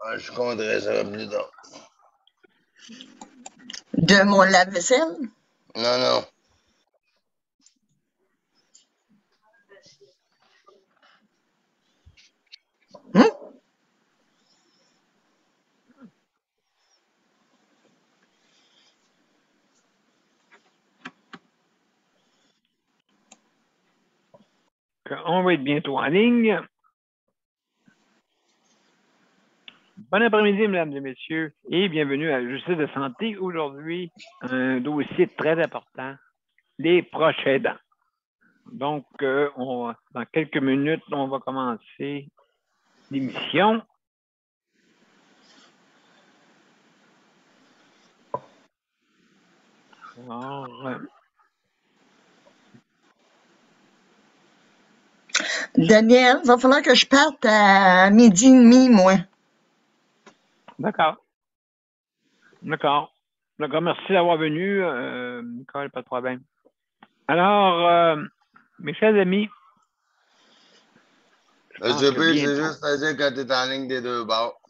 Ah, je compterai ça plus tard. De mon lave-vaisselle? Non, non. On va être bientôt en ligne. Bon après-midi, mesdames et messieurs, et bienvenue à Justice de santé. Aujourd'hui, un dossier très important, les proches aidants. Donc, dans quelques minutes, on va commencer l'émission. Alors, Daniel, il va falloir que je parte à 12h30, moi. D'accord. D'accord. D'accord, merci d'avoir venu, Nicole, pas de problème. Alors, mes chers amis, Je peux, c'est juste à dire quand tu es en ligne des deux bords.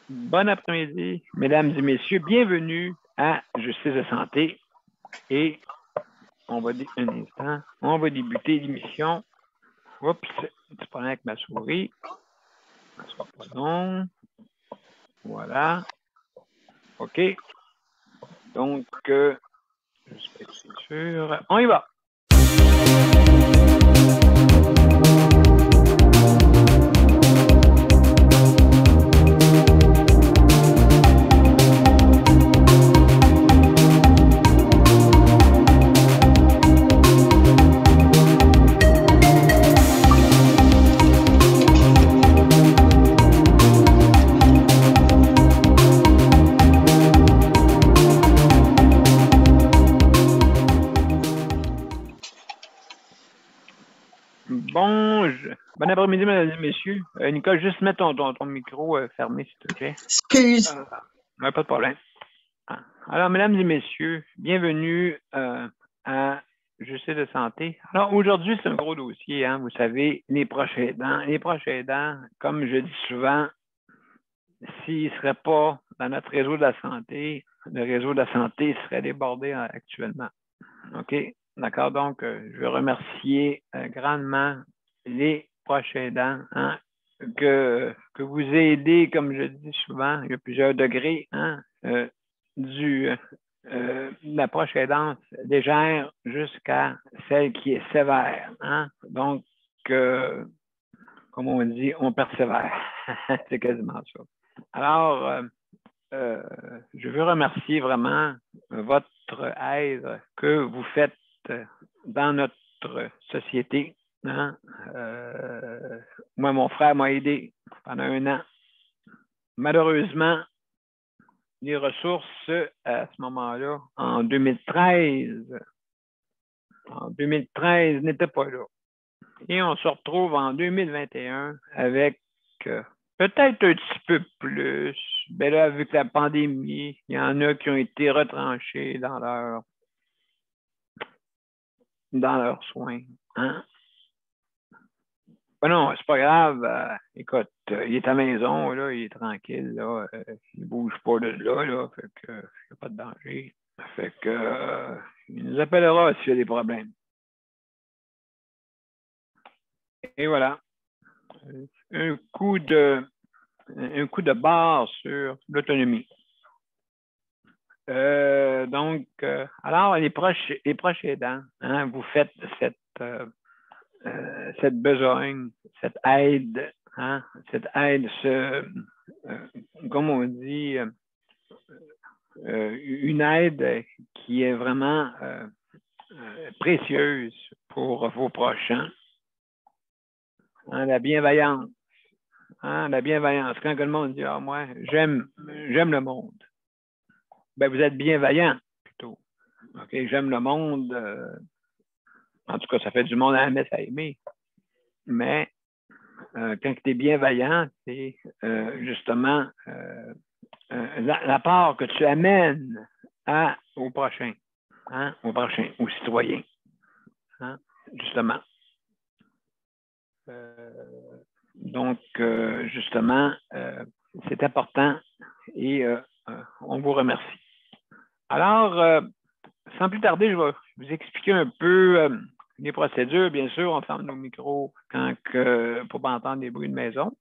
Bon après-midi, mesdames et messieurs. Bienvenue à Justice de santé. Et on va débuter l'émission. Oups, c'est pas avec ma souris. Ça sera pas long. Voilà. OK. Donc, juste pour être sûr. On y va. Bon après-midi, mesdames et messieurs. Nicole, juste mets ton micro fermé, s'il te plaît. Excuse. Pas de problème. Alors, mesdames et messieurs, bienvenue à Justice de santé. Alors, aujourd'hui, c'est un gros dossier, hein, vous savez, les proches aidants. Les proches aidants, comme je dis souvent, s'ils ne seraient pas dans notre réseau de la santé, le réseau de la santé serait débordé actuellement. OK? D'accord? Donc, je veux remercier grandement les proches aidants, hein, que vous aidez, comme je dis souvent, il y a plusieurs degrés, hein, de la proche aidance légère jusqu'à celle qui est sévère. Hein? Donc, comme on dit, on persévère. C'est quasiment ça. Alors, je veux remercier vraiment votre aide que vous faites dans notre société. Hein? Moi, mon frère m'a aidé pendant 1 an. Malheureusement, les ressources à ce moment-là, en 2013, n'étaient pas là. Et on se retrouve en 2021 avec peut-être un petit peu plus. Mais là, avec la pandémie, il y en a qui ont été retranchés dans leurs soins. Hein? Ben non, c'est pas grave. Écoute, il est à la maison, là, il est tranquille, là, il bouge pas de là, fait que il n'y a pas de danger. Fait que il nous appellera s'il y a des problèmes. Et voilà. Un coup de barre sur l'autonomie. Donc, alors, les proches aidants, hein, vous faites cette besogne, cette aide, hein, comme on dit, une aide qui est vraiment précieuse pour vos proches. Hein, la bienveillance. Hein, la bienveillance. Quand le monde dit « Ah, moi, j'aime le monde », ben vous êtes bienveillant, plutôt. OK, j'aime le monde. En tout cas, ça fait du monde à mettre à aimer. Mais quand tu es bienveillant, c'est justement la part que tu amènes au prochain, hein, au citoyen. Hein, justement. Donc, justement, c'est important et on vous remercie. Alors, sans plus tarder, je vais vous expliquer un peu les procédures. Bien sûr, on ferme nos micros pour ne pas entendre des bruits de maison.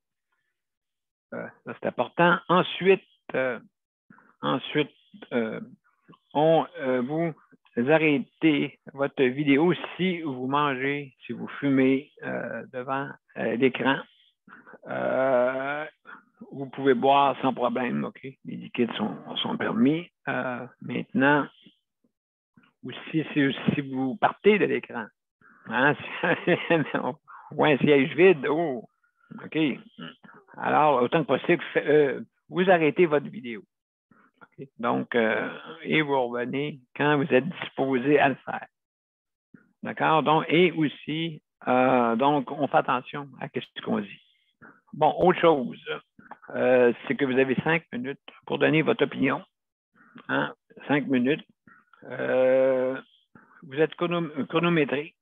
Ça, c'est important. Ensuite, vous arrêtez votre vidéo si vous mangez, si vous fumez devant l'écran. Vous pouvez boire sans problème, OK? Les liquides sont permis. Maintenant, aussi, si vous partez de l'écran, hein, ou un siège vide, oh, OK. Alors, autant que possible, vous arrêtez votre vidéo. Okay? Donc, et vous revenez quand vous êtes disposé à le faire. D'accord? Donc, et aussi, donc, on fait attention à ce qu'on dit. Bon, autre chose, c'est que vous avez 5 minutes pour donner votre opinion. Hein? 5 minutes. Vous êtes chronométré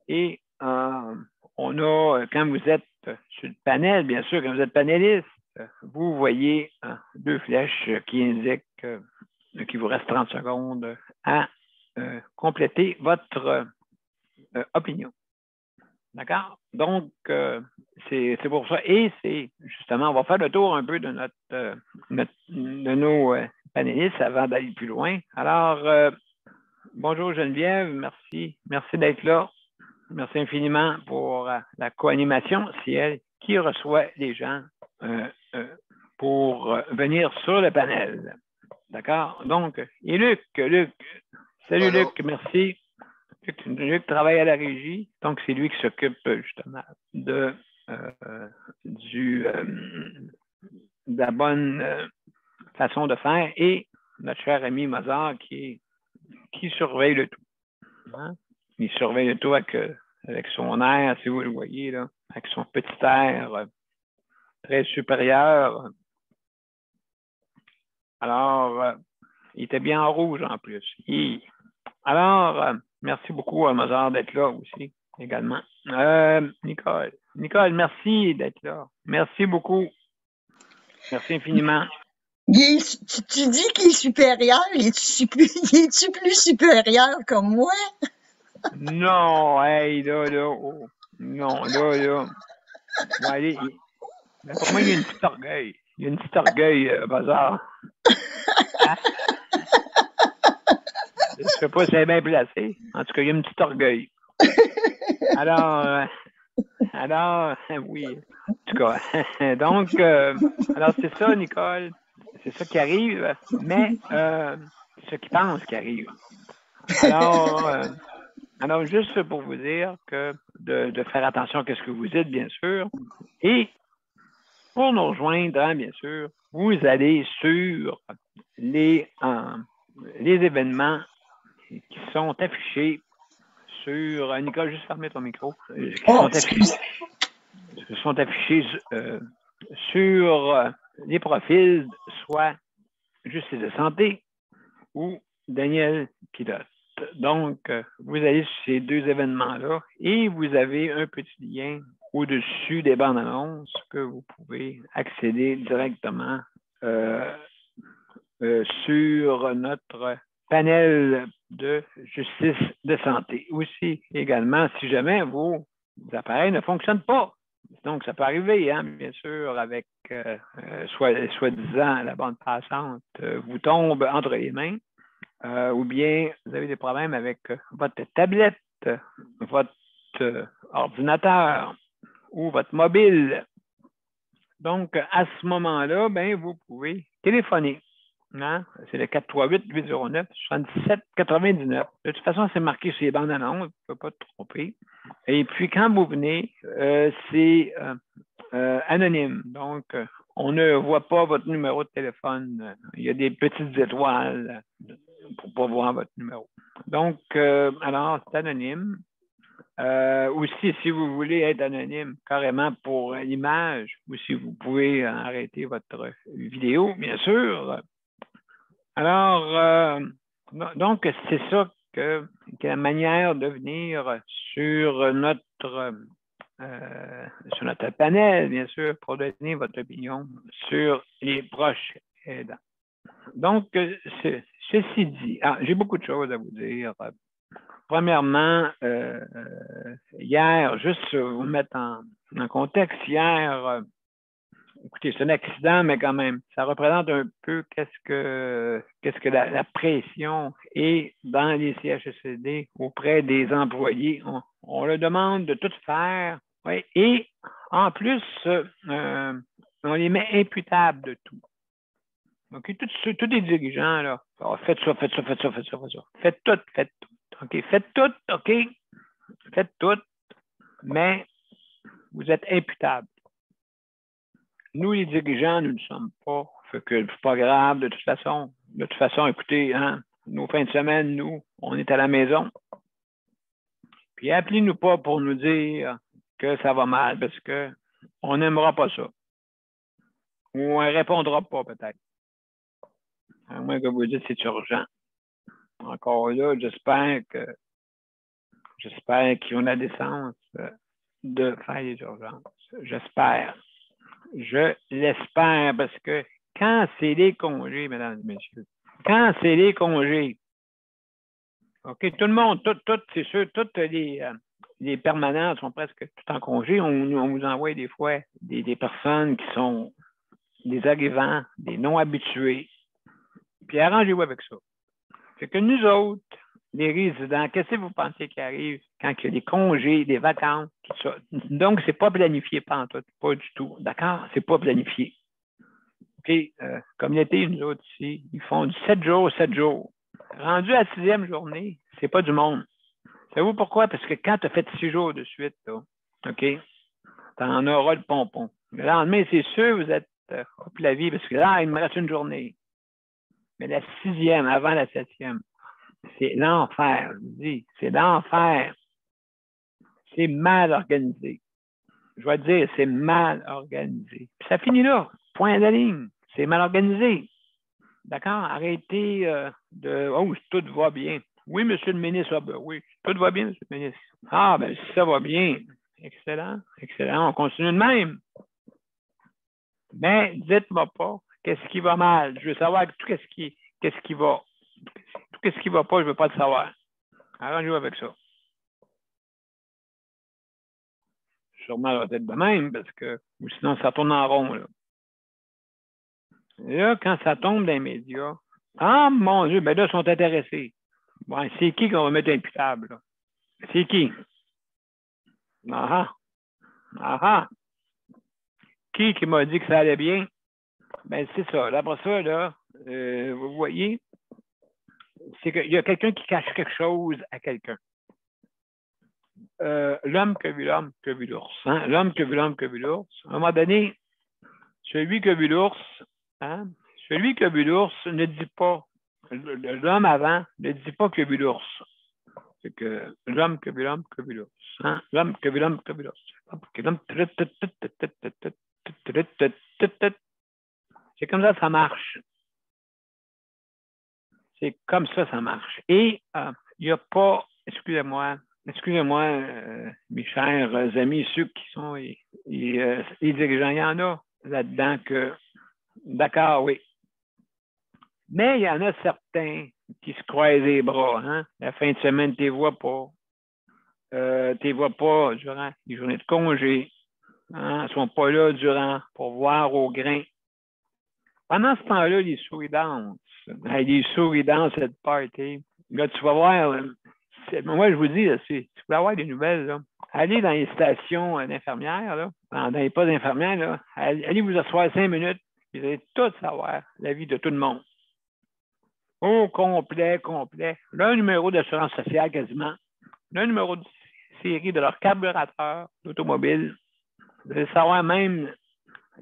et on a, quand vous êtes sur le panel, bien sûr, quand vous êtes panéliste, vous voyez 2 flèches qui indiquent qu'il vous reste 30 secondes à compléter votre opinion. D'accord? Donc, c'est pour ça. Et c'est justement, on va faire le tour un peu de de nos panélistes avant d'aller plus loin. Alors, bonjour Geneviève, merci d'être là. Merci infiniment pour la co-animation. C'est elle qui reçoit les gens pour venir sur le panel. D'accord? Donc, et Luc, salut allô. Luc, merci. Luc travaille à la régie, donc c'est lui qui s'occupe justement de la bonne façon de faire et notre cher ami Mozart qui surveille le tout. Hein? Il surveille le tout avec son air, si vous le voyez, là, avec son petit air très supérieur. Alors, il était bien en rouge en plus. Alors, merci beaucoup à Mozart d'être là aussi, également. Nicole, merci d'être là. Merci beaucoup. Merci infiniment. Tu dis qu'il est supérieur, es-tu plus supérieur que moi? Non, hey, là. Oh. Non, là. Bon, allez, pour moi, il y a une petite orgueil. Il y a une petite orgueil, Mozart. Hein? Je ne sais pas si c'est bien placé. En tout cas, il y a une petite orgueil. Alors, oui. En tout cas, donc, alors c'est ça, Nicole. C'est ça qui arrive, mais ce qui pense qui arrive. Alors, juste pour vous dire que de faire attention à ce que vous dites, bien sûr. Et pour nous rejoindre, hein, bien sûr, vous allez sur les événements qui sont affichés sur... Nicole, juste fermer ton micro. Qui sont affichés sur les profils, soit Justice de santé ou Daniel Pilote. Donc, vous allez sur ces 2 événements-là et vous avez un petit lien au-dessus des bandes annonces que vous pouvez accéder directement sur notre panel de justice de santé. Aussi, également, si jamais vos appareils ne fonctionnent pas. Donc, ça peut arriver, hein, bien sûr, avec soi-disant la bande passante vous tombe entre les mains, ou bien vous avez des problèmes avec votre tablette, votre ordinateur ou votre mobile. Donc, à ce moment-là, ben, vous pouvez téléphoner. Hein? C'est le 438-809-7799. De toute façon, c'est marqué sur les bandes annonces, vous ne pouvez pas te tromper. Et puis, quand vous venez, c'est anonyme. Donc, on ne voit pas votre numéro de téléphone. Il y a des petites étoiles pour ne pas voir votre numéro. Donc, alors, c'est anonyme. Aussi, si vous voulez être anonyme carrément pour l'image, ou si vous pouvez arrêter votre vidéo, bien sûr. Alors, donc, c'est ça que la manière de venir sur notre sur notre panel, bien sûr, pour donner votre opinion sur les proches aidants. Donc, ceci dit, j'ai beaucoup de choses à vous dire. Premièrement, hier, juste vous mettre en contexte, hier, écoutez, c'est un accident, mais quand même, ça représente un peu qu'est-ce que la pression est dans les CHSLD auprès des employés. On leur demande de tout faire, oui, et en plus, on les met imputables de tout. OK, tous les dirigeants, là, faites ça, faites ça, faites ça, faites ça, faites ça. Faites tout, faites tout. OK, faites tout, OK, faites tout, mais vous êtes imputables. Nous, les dirigeants, nous ne sommes pas. Fait que c'est pas grave, de toute façon, écoutez, hein, nos fins de semaine, nous, on est à la maison. Puis appelez-nous pas pour nous dire que ça va mal, parce que on n'aimera pas ça. Ou on ne répondra pas, peut-être. À moins que vous dites que c'est urgent. Encore là, j'espère qu'ils ont la décence de faire les urgences. J'espère. Je l'espère, parce que quand c'est les congés, mesdames et messieurs, quand c'est les congés, OK, tout le monde, c'est sûr, toutes les permanents sont presque tout en congé. On vous envoie des fois des personnes qui sont des arrivants, des non-habitués. Puis arrangez-vous avec ça. C'est que nous autres, les résidents, qu'est-ce que vous pensez qui arrive quand il y a des congés, des vacances, tout ça? Donc, c'est pas planifié pantoute, pas du tout. D'accord? C'est pas planifié. OK? Comme l'été, nous autres ici, ils font du 7 jours, 7 jours. Rendu à la 6e journée, c'est pas du monde. Savez-vous pourquoi? Parce que quand tu as fait 6 jours de suite, là, OK? Tu en auras le pompon. Le lendemain, c'est sûr, vous êtes au la vie, parce que là, il me reste une journée. Mais la 6e, avant la 7e, c'est l'enfer, je vous dis. C'est l'enfer. C'est mal organisé. Je vais dire, c'est mal organisé. Puis ça finit là. Point de ligne. C'est mal organisé. D'accord? Arrêtez de... Oh, tout va bien. Oui, monsieur le ministre. Oui, tout va bien, monsieur le ministre. Ah, ben, si ça va bien. Excellent, excellent. On continue de même. Mais dites-moi pas qu'est-ce qui va mal. Je veux savoir tout qu'est-ce qui va. Tout qu'est-ce qui va pas, je veux pas le savoir. Arrangez-vous avec ça. Sûrement, ça va être de même, parce que ou sinon, ça tourne en rond. Là. Et là, quand ça tombe dans les médias, ah, mon Dieu, ben là, ils sont intéressés. Bon, c'est qui qu'on va mettre imputable? Là? C'est qui? Ah ah. Qui m'a dit que ça allait bien? Ben, c'est ça. Après ça, là, vous voyez, c'est qu'il y a quelqu'un qui cache quelque chose à quelqu'un. L'homme que vu l'homme, que vu l'ours. Hein? L'homme que vu l'homme, que vu l'ours. À un moment donné, celui que vu l'ours, hein? Celui que vu l'ours ne dit pas, l'homme avant ne dit pas que vu l'ours. C'est que l'homme que vu l'homme, que vu l'ours. Hein? L'homme que vu l'homme, que vu l'ours. C'est comme ça marche. C'est comme ça marche. Et il n'y a pas, excusez-moi, mes chers amis, ceux qui sont les dirigeants, il y en a là-dedans que, d'accord, oui. Mais il y en a certains qui se croisent les bras. Hein? La fin de semaine, tu ne les vois pas. Tu les vois pas durant les journées de congé. Hein? Ils ne sont pas là durant pour voir au grain. Pendant ce temps-là, les souris dansent. Les souris dansent cette party. Là, tu vas voir, moi, je vous dis, si tu veux avoir des nouvelles, là, allez dans les stations d'infirmières, là, dans les postes d'infirmières, là, allez vous asseoir 5 minutes, vous allez tout savoir, la vie de tout le monde. Au complet. Le numéro d'assurance sociale quasiment, le numéro de série de leur carburateur d'automobile. Vous allez savoir même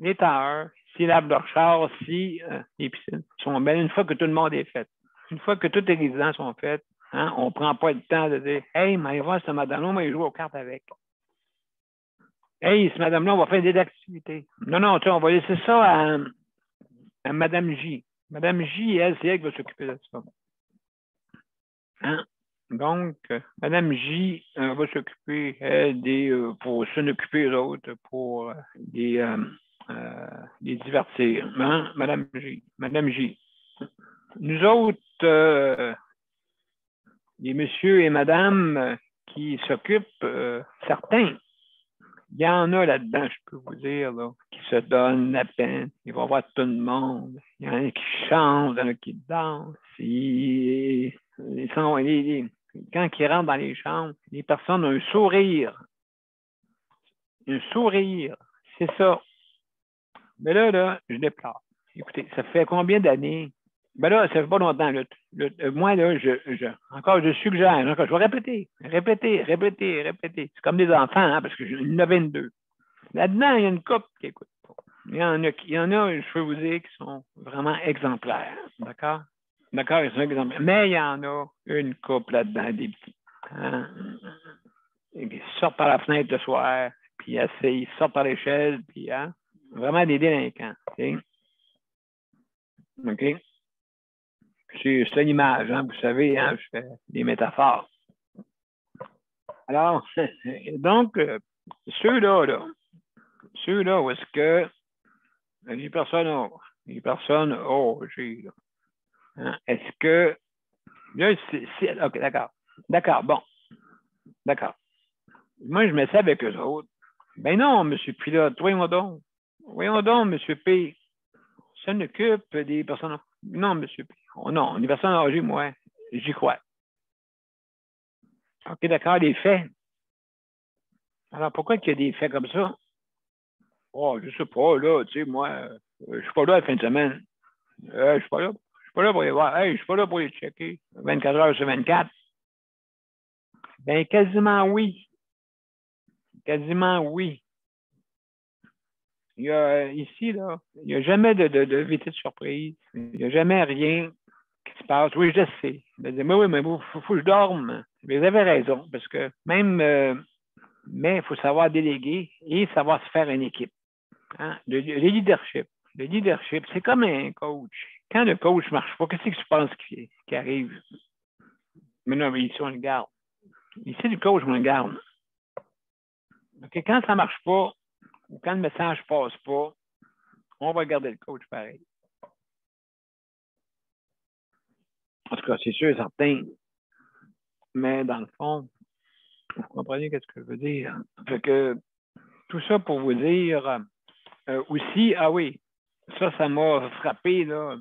les tailleurs, s'ils lavent leur char, si les piscines sont belles, une fois que tout le monde est fait. Une fois que tous les résidents sont faits, hein, on ne prend pas le temps de dire « Hey, mais voir cette madame-là, on va jouer aux cartes avec. » Hey, cette madame-là, on va faire des activités. Non, on va laisser ça à Madame J. Madame J, elle, c'est elle qui va s'occuper de ça. Hein? Donc, Mme J va s'occuper, pour s'en occuper, eux autres, pour les divertir. Hein? Mme J. Mme J. Nous autres, les messieurs et madame qui s'occupent, certains, il y en a là-dedans, je peux vous dire, là, qui se donnent la peine. Ils vont voir tout le monde. Il y en a qui chantent, il y en a qui dansent. Quand ils rentrent dans les chambres, les personnes ont un sourire. Un sourire. C'est ça. Mais là, je déplore. Écoutez, ça fait combien d'années? Ben là, ça fait pas longtemps. Moi, là, je suggère, je vais répéter. C'est comme des enfants, hein, parce qu'il y en a 22. Là-dedans, il y a une couple qui écoute pas. Il y en a, je peux vous dire, qui sont vraiment exemplaires. D'accord? D'accord, ils sont exemplaires. Mais il y en a une couple là-dedans, des petits. Hein? Ils sortent par la fenêtre le soir, puis ils sortent par l'échelle, puis hein? Vraiment des délinquants. OK? C'est l'image, hein, vous savez, hein, je fais des métaphores. Alors, donc, ceux-là où est-ce que les personnes âgées, hein, est-ce que, là, OK, d'accord, bon, d'accord. Moi, je mets ça avec eux autres. Ben non, M. Pilote, voyons donc, M. P. Ça n'occupe des personnes âgées. Non, M. P. Oh, non, les personnes âgées, moi, j'y crois. OK, d'accord, les faits. Alors, pourquoi il y a des faits comme ça? Oh, je sais pas, là, tu sais, moi, je suis pas là la fin de semaine. Je suis pas là pour les voir. Je suis pas là pour les checker 24 heures sur 24. Ben, quasiment oui. Il y a, ici, là, il n'y a jamais de visite surprise. Il n'y a jamais rien qui se passe. Oui, je sais. Mais oui, mais il faut que je dorme. Mais vous avez raison, parce que même, mais il faut savoir déléguer et savoir se faire une équipe. Hein? Le leadership. Le leadership, c'est comme un coach. Quand le coach ne marche pas, qu'est-ce que tu penses qui arrive? Mais non, mais ici, on le garde. Ici, le coach, on le garde. Okay? Quand ça ne marche pas, ou quand le message ne passe pas, on va garder le coach pareil. En tout cas, c'est sûr et certain. Mais dans le fond, vous comprenez ce que je veux dire. Fait que tout ça pour vous dire aussi, ah oui, ça m'a frappé, là.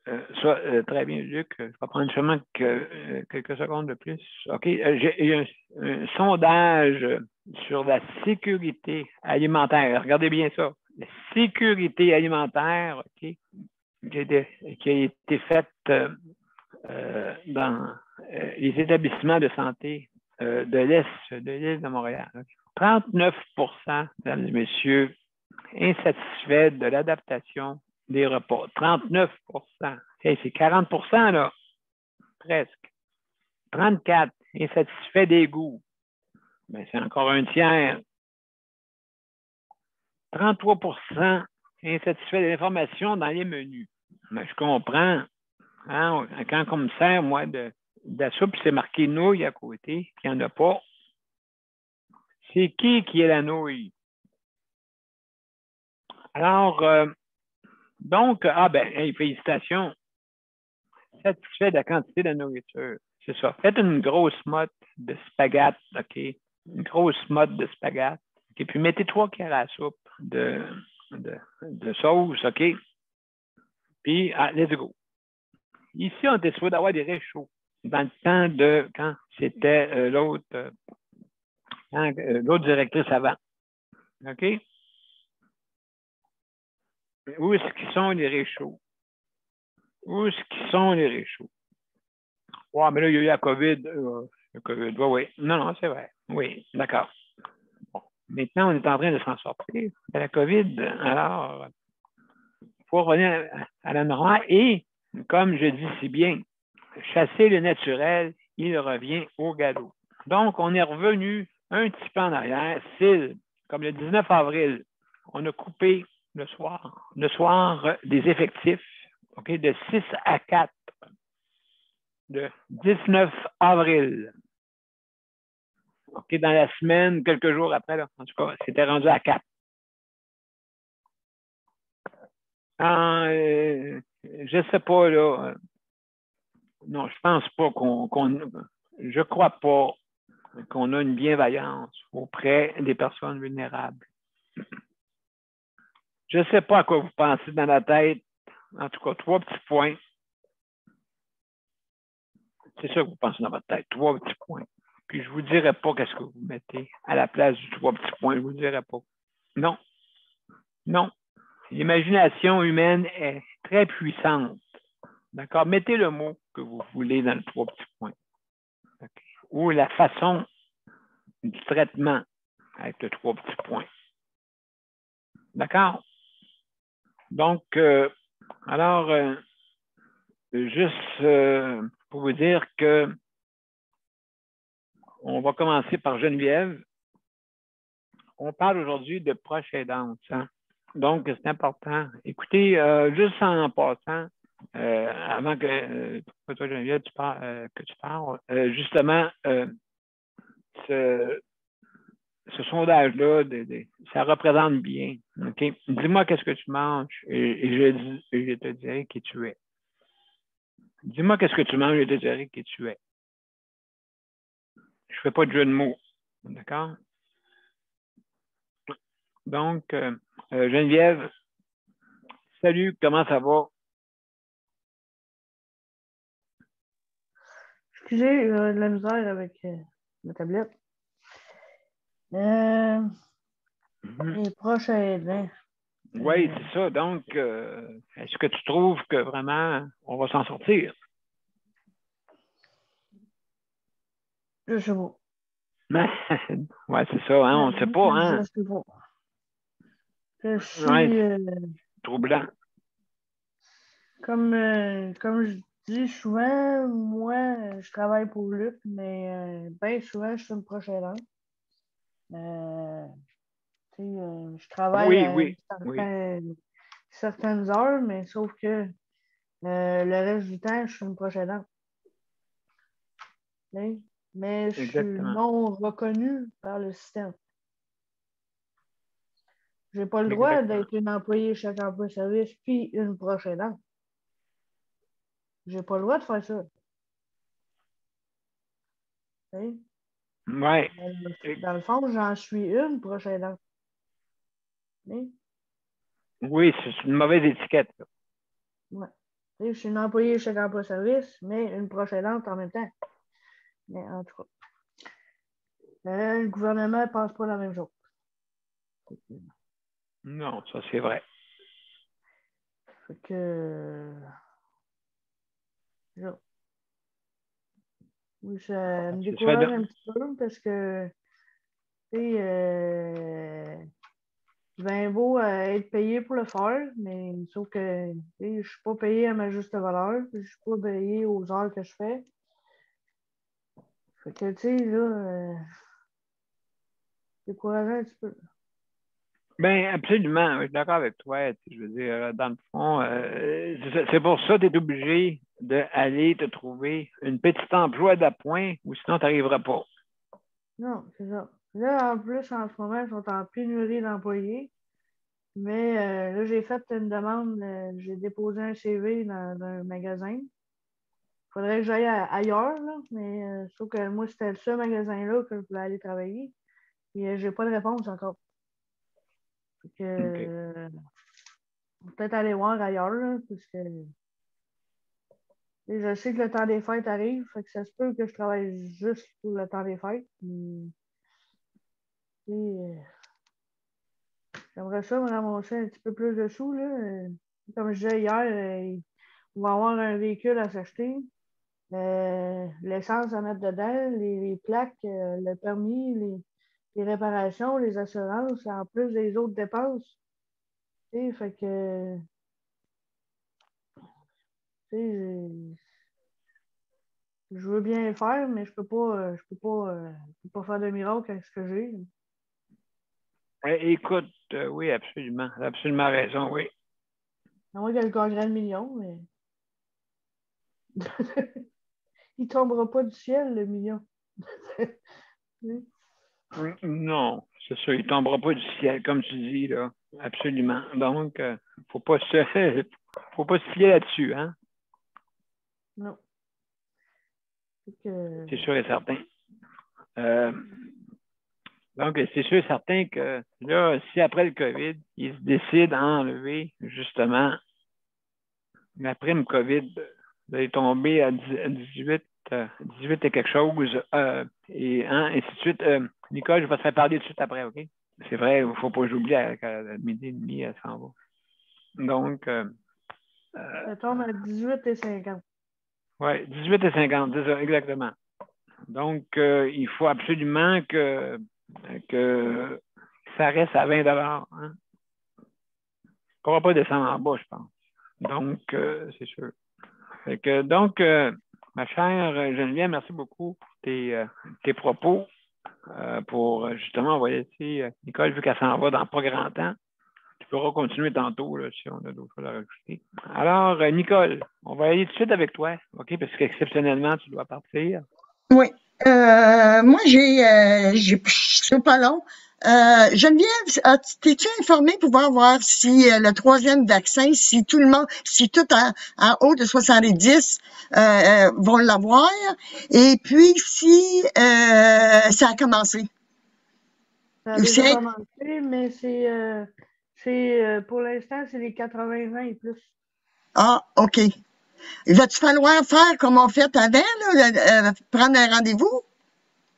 Très bien, Luc. Je vais prendre seulement quelques secondes de plus. OK. J'ai un sondage sur la sécurité alimentaire. Regardez bien ça. La sécurité alimentaire, OK, qui a été faite dans les établissements de santé de l'Est de l'île de Montréal. Okay. 39 mesdames et messieurs, insatisfaits de l'adaptation des repas. 39 hey, c'est 40 là, presque. 34 insatisfaits des goûts. Ben, c'est encore un tiers. 33 insatisfaits de l'information dans les menus. Ben, je comprends. Hein, quand on me sert, moi, de la soupe, c'est marqué nouilles à côté, puis il n'y en a pas. C'est qui est la nouille? Alors, donc, hey, félicitations. Satisfait de la quantité de nourriture. C'est ça. Faites une grosse motte de spaghetti, OK? Une grosse motte de spaghetti. OK? Puis mettez 3 cuillères à la soupe de sauce, OK? Puis, let's go. Ici, on était supposé d'avoir des réchauds. Dans le temps de quand c'était l'autre directrice avant. OK? Où est-ce qu'ils sont les réchauds? Où est-ce qu'ils sont les réchauds? Ouais, mais là, il y a eu la COVID. Le COVID, oui. Non, c'est vrai. Oui, d'accord. Bon. Maintenant, on est en train de s'en sortir de la COVID. Alors, il faut revenir à la normale. Et, comme je dis si bien, chasser le naturel, il revient au galop. Donc, on est revenu un petit peu en arrière. C'est comme le 19 avril, on a coupé le soir des effectifs, OK, de 6 à 4. le 19 avril. OK, dans la semaine, quelques jours après, là, en tout cas, c'était rendu à 4. Je sais pas, là. Non, je pense pas je crois pas qu'on a une bienveillance auprès des personnes vulnérables. Je ne sais pas à quoi vous pensez dans la tête. En tout cas, 3 petits points. C'est ça que vous pensez dans votre tête, 3 petits points. Puis je ne vous dirai pas qu'est-ce que vous mettez à la place du 3 petits points. Je ne vous dirai pas. Non. Non. L'imagination humaine est très puissante. D'accord? Mettez le mot que vous voulez dans le 3 petits points. Okay. Ou la façon du traitement avec le 3 petits points. D'accord? Donc, juste pour vous dire que on va commencer par Geneviève. On parle aujourd'hui de proche aidance. Hein? Donc, c'est important. Écoutez, juste en passant, avant que toi, Geneviève, que tu parles, justement, ce sondage-là, ça représente bien. Okay? Dis-moi qu'est-ce que tu manges et je te dirai qui tu es. Dis-moi qu'est-ce que tu manges et je te dirai qui tu es. Je ne fais pas de jeu de mots. D'accord? Donc, Geneviève, salut, comment ça va? Excusez, de la misère avec ma tablette. Les proches aidants. Oui, c'est ça. Donc, est-ce que tu trouves que vraiment on va s'en sortir? Je sais pas. Oui, c'est ça, hein? On ne sait pas, hein? Je sais pas. Je suis troublant. Comme je dis souvent, moi, je travaille pour Luc, mais bien souvent, je suis une proche aidante. Je travaille certaines heures, mais sauf que le reste du temps, je suis une proche aidante. Mais je suis non reconnue par le système. Je n'ai pas le droit d'être une employée chaque emploi service puis une proche aidante. Je n'ai pas le droit de faire ça. Oui. Dans le fond, j'en suis une proche aidante. Oui, c'est une mauvaise étiquette. Ouais. Je suis une employée chaque emploi service, mais une proche aidante en même temps. Mais en tout cas, le gouvernement ne pense pas la même chose. Non, ça c'est vrai. Fait que oui, ça me décourage un petit peu parce que c'est bien beau être payé pour le faire, mais sauf que je ne suis pas payé à ma juste valeur, je ne suis pas payé aux heures que je fais. Fait que tu sais, là, décourageant un petit peu. Bien, absolument, je suis d'accord avec toi. Je veux dire, dans le fond, c'est pour ça que tu es obligé d'aller te trouver une petite emploi d'appoint ou sinon tu n'arriveras pas. Non, c'est ça. Là, en plus, en ce moment, ils sont en pénurie d'employés. Mais là, j'ai fait une demande, j'ai déposé un CV dans un magasin. Il faudrait que j'aille ailleurs, là, mais sauf que moi, c'était ce magasin-là que je voulais aller travailler. Et j'ai pas de réponse encore. Fait que peut-être aller voir ailleurs, là, parce que je sais que le temps des fêtes arrive, fait que ça se peut que je travaille juste pour le temps des fêtes. J'aimerais ça me ramasser un petit peu plus de sous, là. Comme je disais hier, on va avoir un véhicule à s'acheter. L'essence à mettre dedans, les plaques, le permis, les réparations, les assurances, en plus des autres dépenses. Fait que je veux bien faire, mais je peux pas faire de miracle avec ce que j'ai. Écoute, oui, absolument. Absolument raison, oui. À moins que je gagnerais le million, mais. il tombera pas du ciel, le million. Non, c'est ça, il tombera pas du ciel, comme tu dis, là. Absolument. Donc, faut pas se fier là-dessus, hein? Non. C'est sûr et certain. Donc, c'est sûr et certain que là, si après le COVID, ils se décident à enlever justement la prime COVID, d'aller tomber à 18 et quelque chose, et ainsi de suite. Nicole, je vais te faire parler tout de suite après, OK? C'est vrai, il ne faut pas que j'oublie à 12h30, elle s'en va. Donc, ça tombe à 18,50. Oui, 18,50, c'est ça, exactement. Donc, il faut absolument que ça reste à 20 $. Hein? On ne pourra pas descendre en bas, je pense. Donc, c'est sûr. Donc, ma chère Geneviève, merci beaucoup pour tes propos. Pour justement, on va laisser Nicole, vu qu'elle s'en va dans pas grand temps. Tu pourras continuer tantôt là, si on a d'autres choses à rajouter. Alors, Nicole, on va aller tout de suite avec toi, OK? Parce qu'exceptionnellement, tu dois partir. Oui. Moi, c'est pas long. Geneviève, t'es-tu informée pour voir si le 3e vaccin, si tout en haut de 70 vont l'avoir, et puis si ça a commencé? Ça a déjà commencé, mais pour l'instant, c'est les 80 ans et plus. Ah, OK. Il va-tu falloir faire comme on fait avant, là, prendre un rendez-vous?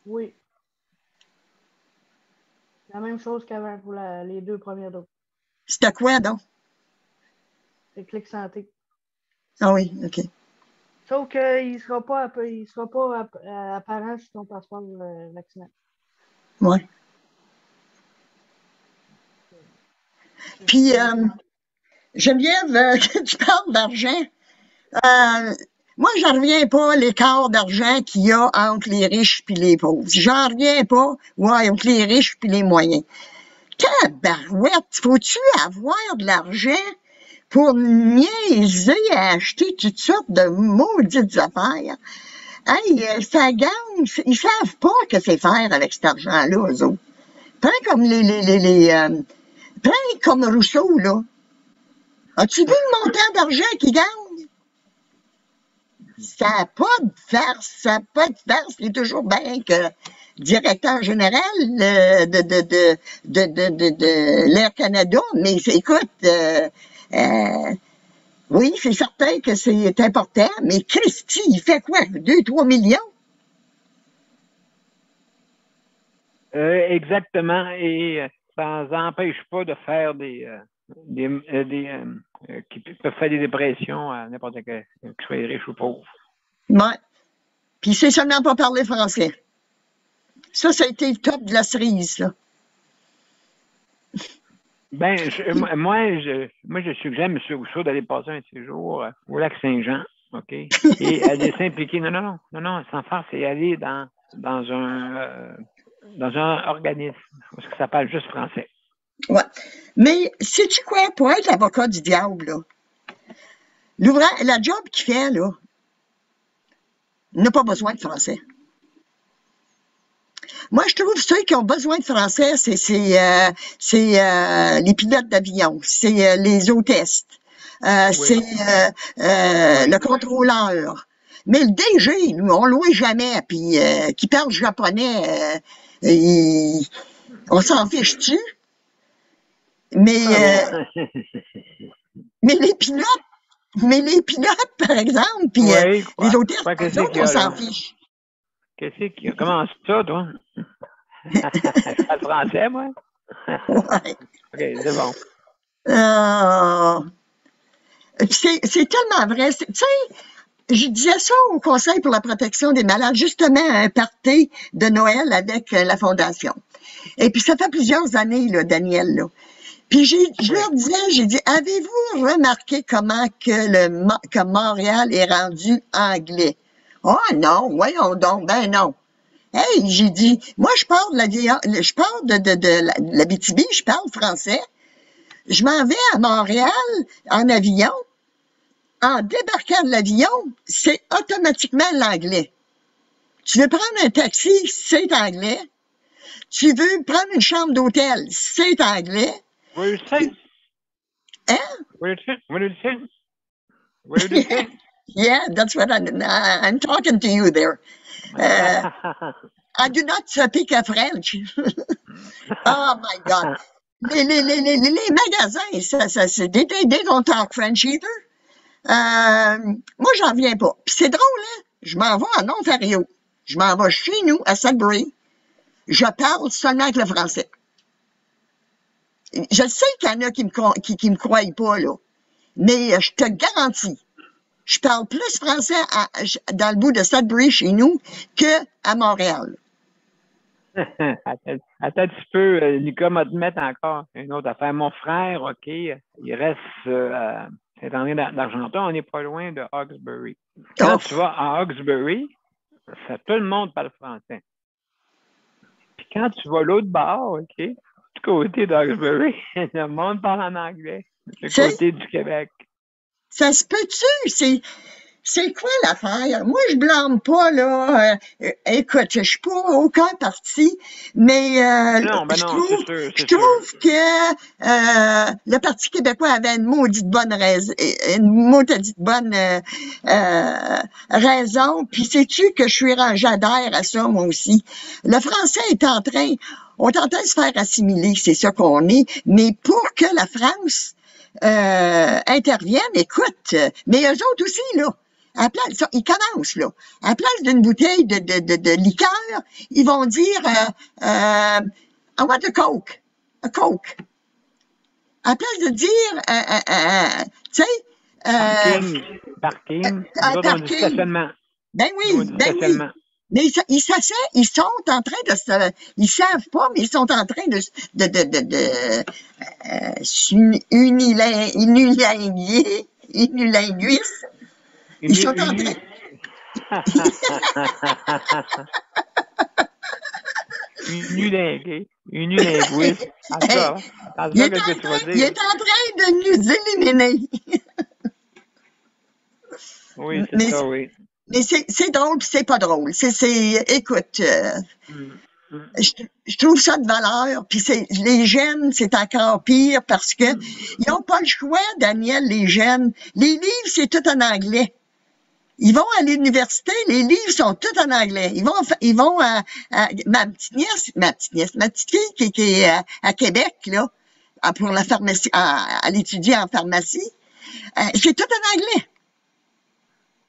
Oui. La même chose qu'avant pour les 2 premières doses. C'était quoi, donc? C'est Clic Santé. Ah oui, OK. Sauf qu'il ne sera pas apparent sur ton passeport vaccinal. Oui. Puis, Geneviève, tu parles d'argent. Moi, j'en reviens pas l'écart d'argent qu'il y a entre les riches et les pauvres. J'en reviens pas, entre les riches et les moyens. Tabarouette, faut-tu avoir de l'argent pour niaiser à acheter toutes sortes de maudites affaires? Hey, ça gagne, ils savent pas que c'est faire avec cet argent-là, eux autres. Prends comme Rousseau, là. As-tu vu le montant d'argent qu'ils gagnent? Ça n'a pas de farce, ça n'a pas de farce. Il est toujours bien que directeur général de l'Air Canada, mais écoute, oui, c'est certain que c'est important, mais Christy, il fait quoi? 2-3 millions? Exactement, et ça n'empêche pas de faire qui peuvent faire des dépressions à n'importe quel, qu'ils soient riches ou pauvres. Ouais. Puis c'est seulement pas parler français. Ça a été le top de la cerise, là. Ben, moi, je suggère à M. Rousseau d'aller passer un séjour au lac Saint-Jean, OK? Et aller s'impliquer. Non, sans faire, c'est aller dans un organisme, parce que ça parle juste français. Ouais. Mais sais-tu quoi, pour être l'avocat du diable, là, la job qu'il fait, là, n'a pas besoin de français. Moi, je trouve ceux qui ont besoin de français, c'est les pilotes d'avion, c'est les hôtesses, c'est le contrôleur. Mais le DG, nous, on ne louait jamais, puis qui parle japonais, on s'en fiche-tu? Mais les pilotes, par exemple, puis les hôtesses, les autres, on s'en fiche. Qu'est-ce qu'il y a? Comment ça, toi? Je parle français, moi? Ouais. OK, c'est bon. C'est tellement vrai. Tu sais, je disais ça au Conseil pour la protection des malades, justement à un party de Noël avec la Fondation. Et puis, ça fait plusieurs années, là, Daniel, là. Puis, je leur disais, j'ai dit, avez-vous remarqué comment que Montréal est rendu anglais? Oh non, voyons donc, ben non. Hey, j'ai dit, moi, je parle de l'Abitibi, je parle français. Je m'en vais à Montréal en avion. en débarquant de l'avion, c'est automatiquement l'anglais. Tu veux prendre un taxi, c'est anglais. Tu veux prendre une chambre d'hôtel, c'est anglais. What did you say? Hein? What did you say? What did you say? What did you say? Yeah, that's what I'm talking to you there. I do not speak French. Oh my God. Les magasins, they don't talk French either. Moi, j'en reviens pas. Puis c'est drôle, hein? Je m'en vais en Ontario. Je m'en vais chez nous, à Sudbury. Je parle seulement avec le français. Je sais qu'il y en a qui me croient pas, là. Mais je te garantis, je parle plus français dans le bout de Sudbury, chez nous, qu'à Montréal. Attends un petit peu, Nicolas m'a te mettre encore une autre affaire. Mon frère, OK, il reste à Saint-André d'Argenton, on n'est pas loin de Hawkesbury. Quand tu vas à Hawkesbury, tout le monde parle français. Puis quand tu vas l'autre bord, OK, du côté d'Hawkesbury, le monde parle en anglais, du côté du Québec. Ça se peut-tu? C'est quoi l'affaire? Moi, je blâme pas, là. Écoute, je suis pas aucun parti, mais je trouve que le Parti québécois avait une maudite bonne raison. Puis sais-tu que j'adhère à ça, moi aussi. Le français on est en train de se faire assimiler, c'est ça qu'on est, mais pour que la France intervienne, écoute, mais eux autres aussi, là. Ils commencent, là. À la place d'une bouteille de liqueur, ils vont dire I want a Coke. A Coke. À la place de dire tu sais. Parking. Parking. Stationnement. Ben oui. Mais ils sont en train de ils savent pas, mais ils sont en train de unilinguisme. Ils sont en train. Unilinguisme. Il est en train de nous éliminer. Oui, c'est ça, oui. Mais c'est drôle pis c'est pas drôle. Écoute, je trouve ça de valeur. Puis les jeunes, c'est encore pire parce que ils ont pas le choix, Daniel, les jeunes. Les livres, c'est tout en anglais. Ils vont à l'université, les livres sont tous en anglais. Ils vont à ma petite fille qui est à Québec, là, pour la pharmacie, à l'étudier en pharmacie. C'est tout en anglais.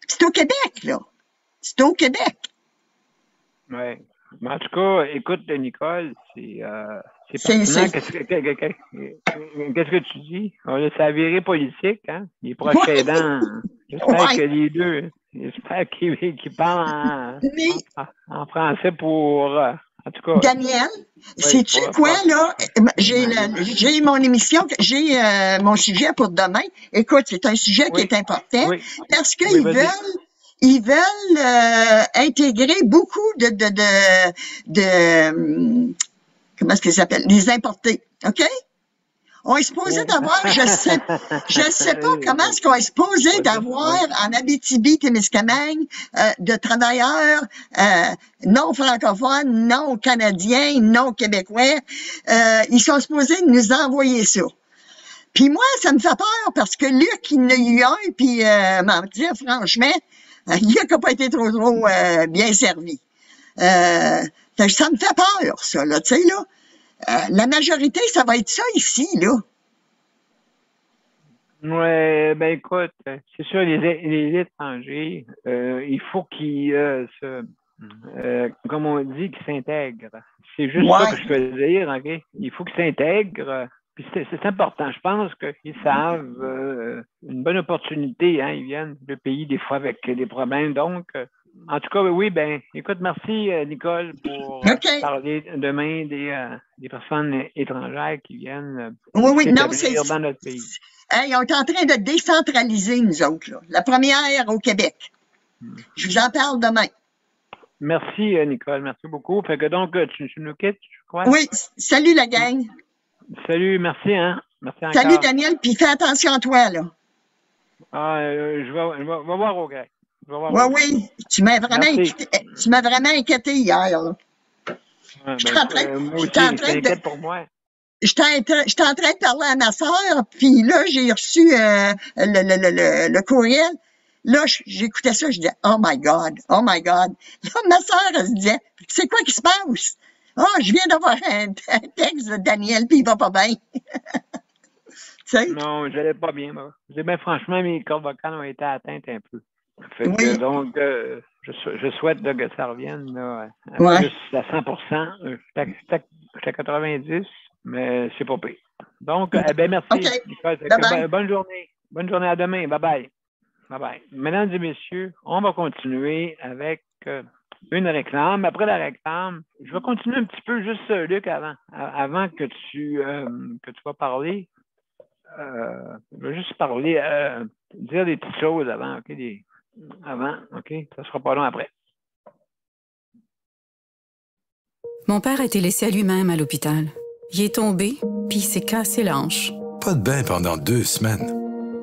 C'est au Québec, là. C'est au Québec. Oui. Mais en tout cas, écoute, Nicole, c'est pertinent. Qu'est-ce que tu dis? On a sa virée politique, hein? Les proches aidants. J'espère que les deux, qu'ils parlent en français pour... en tout cas... Daniel, sais-tu quoi, là? J'ai mon émission, j'ai mon sujet pour demain. Écoute, c'est un sujet qui est important parce qu'ils veulent intégrer beaucoup de comment est-ce qu'ils s'appellent? Les importés. OK? On est supposé d'avoir, je sais pas comment est-ce qu'on est supposé d'avoir en Abitibi-Témiscamingue de travailleurs non francophones, non canadiens, non québécois. Ils sont supposés nous envoyer ça. Puis moi, ça me fait peur parce que Luc, il en a eu un, puis m'en dire franchement, Luc n'a pas été trop bien servi. Ça me fait peur, ça, là, tu sais, là. La majorité, ça va être ça ici, là. Oui, ben écoute, c'est sûr, les étrangers, il faut qu'ils comme on dit, qu'ils s'intègrent. C'est juste ça que je peux dire, OK? Il faut qu'ils s'intègrent. Puis c'est important. Je pense qu'ils savent une bonne opportunité, hein? Ils viennent de pays, des fois, avec des problèmes. Donc, en tout cas, oui, ben, écoute, merci, Nicole, pour parler demain des personnes étrangères qui viennent s'établir dans notre pays. Ils sont en train de décentraliser, nous autres, là. La première au Québec. Je vous en parle demain. Merci, Nicole. Merci beaucoup. Fait que donc, tu nous quittes, je crois? Oui. Salut, la gang. Salut, merci, hein? Merci encore. Salut, Daniel, puis fais attention à toi, là. vais voir au grec. Oui, oui. Tu m'as vraiment inquiété hier, là. Ouais, J'étais en train, moi j'étais en aussi, train c'est de, inquiète pour moi. j'étais en train de parler à ma soeur, puis là, j'ai reçu le courriel. Là, j'écoutais ça, je disais, oh my God, oh my God. Là, ma soeur, elle se disait, c'est quoi qui se passe? Ah, je viens d'avoir un texte de Daniel, puis il va pas bien. Tu sais? Non, je n'allais pas bien, moi. Je dis, ben, franchement, mes cordes vocales ont été atteintes un peu. Fait que, Oui. donc, je souhaite là, que ça revienne là, à Ouais. plus à 100%. J'étais à 90, mais c'est pas pire. Donc, ben, merci. OK. Nicole. Fait que, Bye-bye. bonne journée. Bonne journée, à demain. Bye-bye. Bye-bye. Mesdames et messieurs, on va continuer avec une réclame. Après la réclame, je vais continuer un petit peu juste, Luc, avant que tu vas parler. Je vais juste parler, dire des petites choses avant, OK? Avant, OK? Ça sera pas long après. Mon père a été laissé à lui-même à l'hôpital. Il est tombé, puis il s'est cassé la hanche. Pas de bain pendant 2 semaines.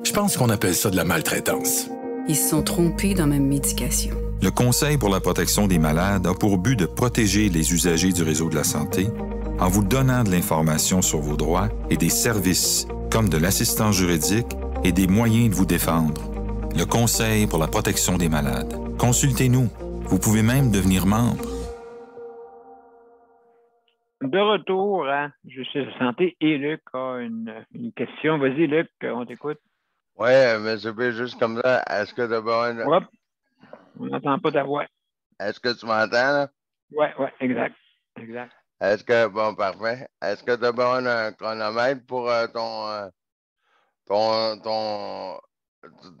Je pense qu'on appelle ça de la maltraitance. Ils se sont trompés dans ma médication. Le Conseil pour la protection des malades a pour but de protéger les usagers du réseau de la santé en vous donnant de l'information sur vos droits et des services comme de l'assistance juridique et des moyens de vous défendre. Le Conseil pour la protection des malades. Consultez-nous. Vous pouvez même devenir membre. De retour à Justice de santé et Luc a une question. Vas-y, Luc, on t'écoute. Oui, mais c'est juste comme ça. Est-ce que tu as besoin de... Hop, on n'entend pas ta voix. Est-ce que tu m'entends, là? Oui, exact. Est-ce que... Bon, parfait. Est-ce que tu as besoin d'un chronomètre pour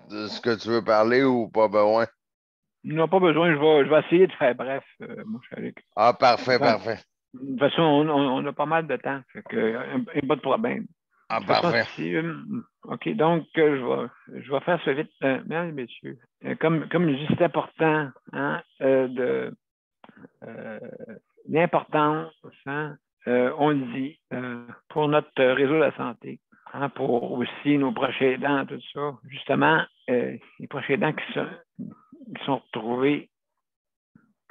de ce que tu veux parler ou pas besoin? Non, pas besoin. Je vais essayer de faire bref, mon cher Luc. Ah, parfait, parfait. De toute façon, on a pas mal de temps. Fait que, il n'y a pas de problème. Ah, parfait. OK, donc je vais faire ça vite. Mesdames et messieurs, comme je dis, c'est important l'importance, on le dit, pour notre réseau de la santé, pour aussi nos proches aidants, tout ça. Justement, les proches aidants qui sont retrouvés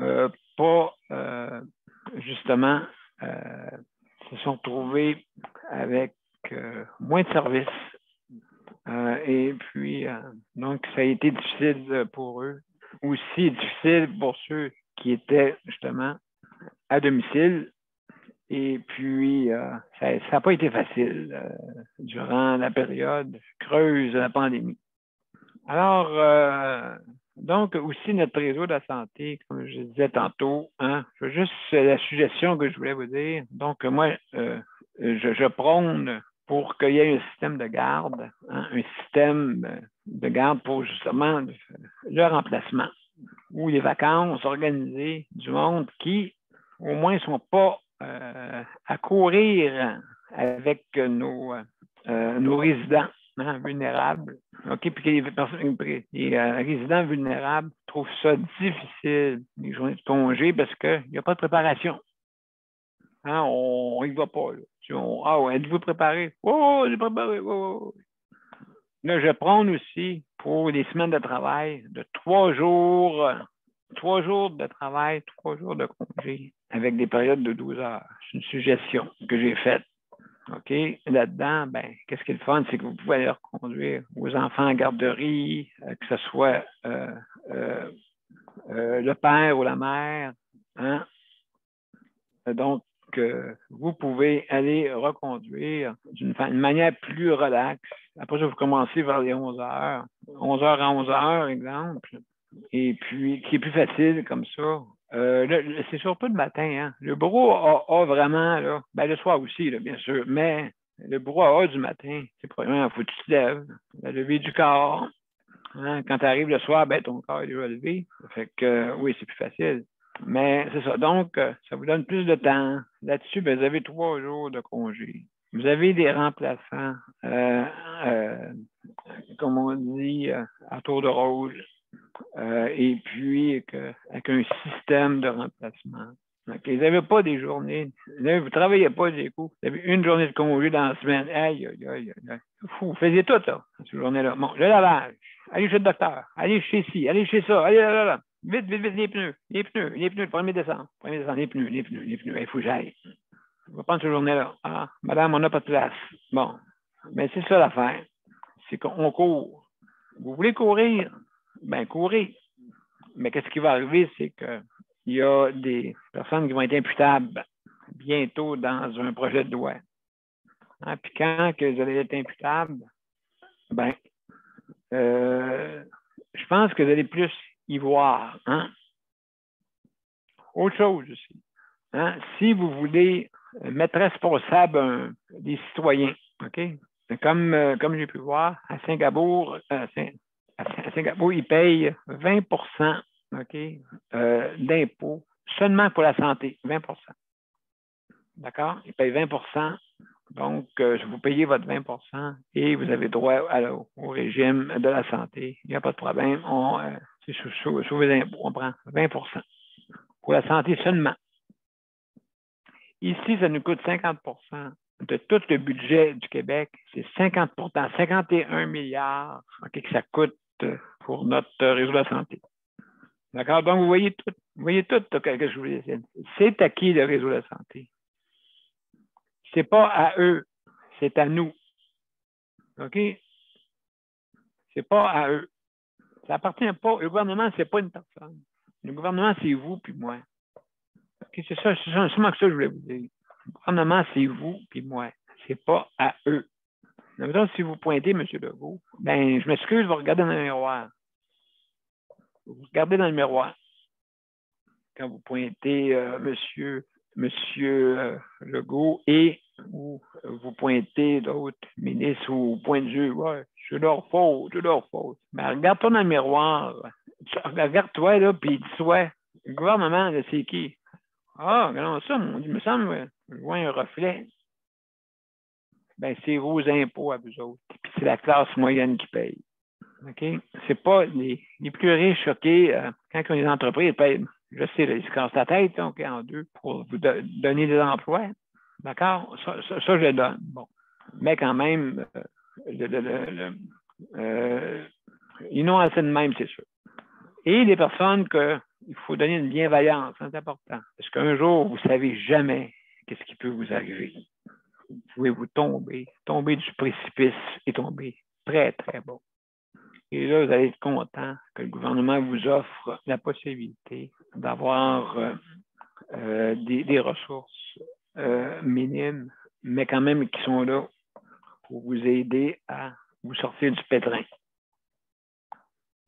se sont retrouvés avec moins de services. Et puis, donc, ça a été difficile pour eux. Aussi difficile pour ceux qui étaient justement à domicile. Et puis, ça n'a pas été facile durant la période creuse de la pandémie. Alors, donc, aussi notre réseau de la santé, comme je disais tantôt, juste la suggestion que je voulais vous dire. Donc, moi, je prône pour qu'il y ait un système de garde, un système de garde pour justement le remplacement ou les vacances organisées du monde qui, au moins, ne sont pas à courir avec nos résidents vulnérables. OK, puis les résidents vulnérables trouvent ça difficile, les journées de congé, parce qu'il n'y a pas de préparation. On n'y va pas. Là. Êtes-vous préparé? Oh, j'ai préparé. Oh. Là, je prône aussi pour les semaines de travail de 3 jours. 3 jours de travail, 3 jours de congé, avec des périodes de 12 heures. C'est une suggestion que j'ai faite. OK? Là-dedans, qu'est-ce qui est le fun? C'est que vous pouvez aller reconduire vos enfants en garderie, que ce soit le père ou la mère. Donc, vous pouvez aller reconduire d'une manière plus relaxe. Après ça, vous commencez vers les 11 heures. 11 heures à 11 heures, exemple. Et puis, qui est plus facile comme ça. C'est surtout le matin. Le bureau a vraiment, là, le soir aussi, là, bien sûr, mais le bureau A du matin, c'est probablement, il faut que tu te lèves, la levée du corps. Quand tu arrives le soir, ton corps est déjà levé. Fait que, oui, c'est plus facile. Mais c'est ça. Donc, ça vous donne plus de temps. Là-dessus, vous avez 3 jours de congé. Vous avez des remplaçants, comme on dit, à tour de rôle. Et puis, avec un système de remplacement. Okay. Vous n'avez pas des journées. Là, vous ne travaillez pas des coups. Vous avez une journée de congé dans la semaine. Aïe. fou. Vous faisiez tout, là, cette journée-là. Bon, le lavage, allez chez le docteur, allez chez ci, allez chez ça, allez là. Vite, vite, vite, les pneus, le 1er décembre. 1er décembre, les pneus. Il faut que j'aille. Je vais prendre cette journée-là. Ah, madame, on n'a pas de place. Bon, mais c'est ça l'affaire. C'est qu'on court. Vous voulez courir? Ben, courez. Mais qu'est-ce qui va arriver, c'est qu'il y a des personnes qui vont être imputables bientôt dans un projet de loi. Hein? Puis quand que vous allez être imputable, ben, je pense que vous allez plus y voir. Hein? Autre chose aussi. Hein? Si vous voulez mettre responsable des citoyens, OK? Comme j'ai pu voir, à Singapour, ils payent 20 OK, d'impôts seulement pour la santé, 20 D'accord? Ils payent 20 Donc, vous payez votre 20 et vous avez droit au régime de la santé. Il n'y a pas de problème. C'est sous vos impôts, on prend 20 pour la santé seulement. Ici, ça nous coûte 50 de tout le budget du Québec. C'est 50 51 milliards que ça coûte pour notre réseau de la santé. D'accord? Donc, vous voyez tout ce que je voulais dire. C'est à qui le réseau de la santé? C'est pas à eux, c'est à nous. OK? C'est pas à eux. Ça appartient pas. Le gouvernement, c'est pas une personne. Le gouvernement, c'est vous puis moi. OK? C'est seulement que ça que je voulais vous dire. Le gouvernement, c'est vous puis moi. C'est pas à eux. Donc, si vous pointez, M. Legault, ben, je m'excuse, vous regardez dans le miroir. Vous regardez dans le miroir. Quand vous pointez Monsieur Legault et ou vous pointez d'autres ministres ou point de vue, ouais, c'est leur faute. Mais regarde-toi dans le miroir. Regarde-toi, là, puis dis-toi, le gouvernement, là, c'est qui? Ah, regarde ça, il me semble, je vois un reflet. Ben, c'est vos impôts à vous autres. Puis c'est la classe moyenne qui paye. OK? C'est pas les plus riches, OK, quand ils ont des entreprises, ils payent. Je sais, là, ils se cassent la tête, OK, en deux pour vous donner des emplois. D'accord? Ça, je le donne. Bon. Mais quand même, ils n'ont assez de même, c'est sûr. Et les personnes qu'il faut donner une bienveillance, c'est important. Parce qu'un jour, vous ne savez jamais qu'est-ce qui peut vous arriver. Vous pouvez vous tomber du précipice et tomber très, très bas. Et là, vous allez être content que le gouvernement vous offre la possibilité d'avoir des ressources minimes, mais quand même qui sont là pour vous aider à vous sortir du pétrin.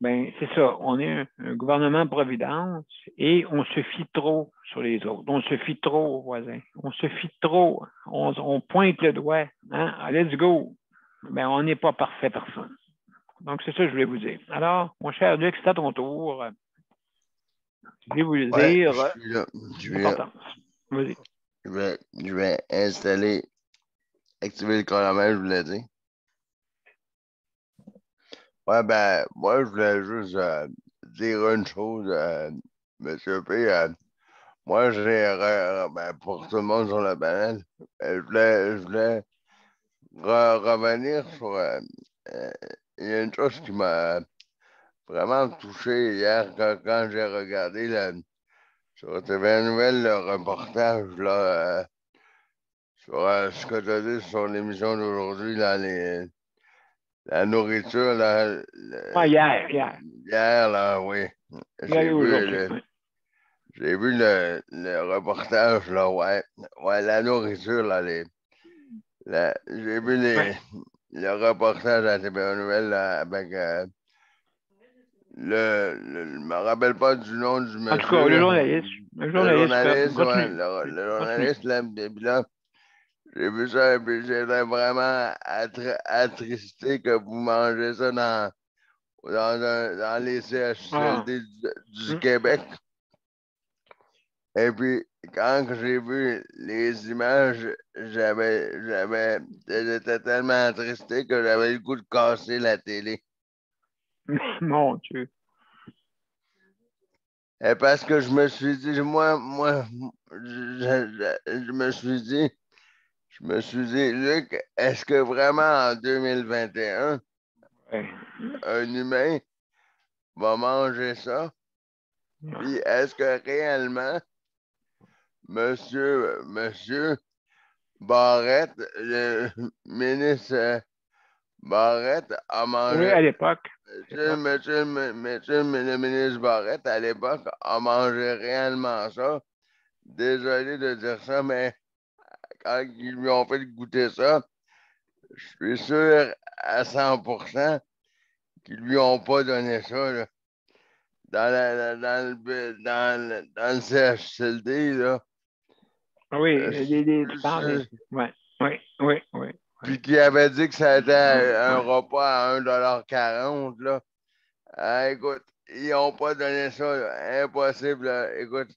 Ben, c'est ça. On est un gouvernement-providence et on se fie trop sur les autres. On se fie trop aux voisins. On se fie trop. On pointe le doigt. Hein? Let's go. Ben, on n'est pas parfait personne. Donc, c'est ça que je voulais vous dire. Alors, mon cher Luc, c'est à ton tour. Je voulais vous dire. Je suis là. Vas-y. Je vais activer le chronomètre, je voulais dire. Ouais, ben, moi, je voulais juste dire une chose, M. P. Moi, pour tout le monde sur le panel, je voulais revenir sur. Il y a une chose qui m'a vraiment touché hier quand j'ai regardé sur TV Nouvelle le reportage là, sur ce que tu as dit sur l'émission d'aujourd'hui, la nourriture. Là, hier. Hier, là, oui. J'ai vu le reportage, là, ouais. Ouais, la nourriture, là, j'ai vu le reportage à TV Nouvelle là, avec je me rappelle pas du nom du monsieur. En tout cas, le journaliste. Le journaliste, là, puis là, j'ai vu ça et puis j'étais vraiment attristé que vous mangez ça dans les CHSLD du Québec. Et puis, quand j'ai vu les images, j'étais tellement attristé que j'avais le goût de casser la télé. Mon Dieu. Et parce que je me suis dit, moi, je me suis dit, je me suis dit, Luc, est-ce que vraiment en 2021, un humain va manger ça? Puis est-ce que réellement, monsieur Barrette, le ministre Barrette a mangé. Oui, à l'époque. Monsieur le ministre Barrette, à l'époque, a mangé réellement ça. Désolé de dire ça, mais quand ils lui ont fait goûter ça, je suis sûr à 100% qu'ils lui ont pas donné ça, là. Dans le CHSLD, là. Oui, Je tu parles. suis- Oui. Puis qui avait dit que ça était un repas à 1,40 $, là. Ah, écoute, ils n'ont pas donné ça, là. Impossible, là. Écoute,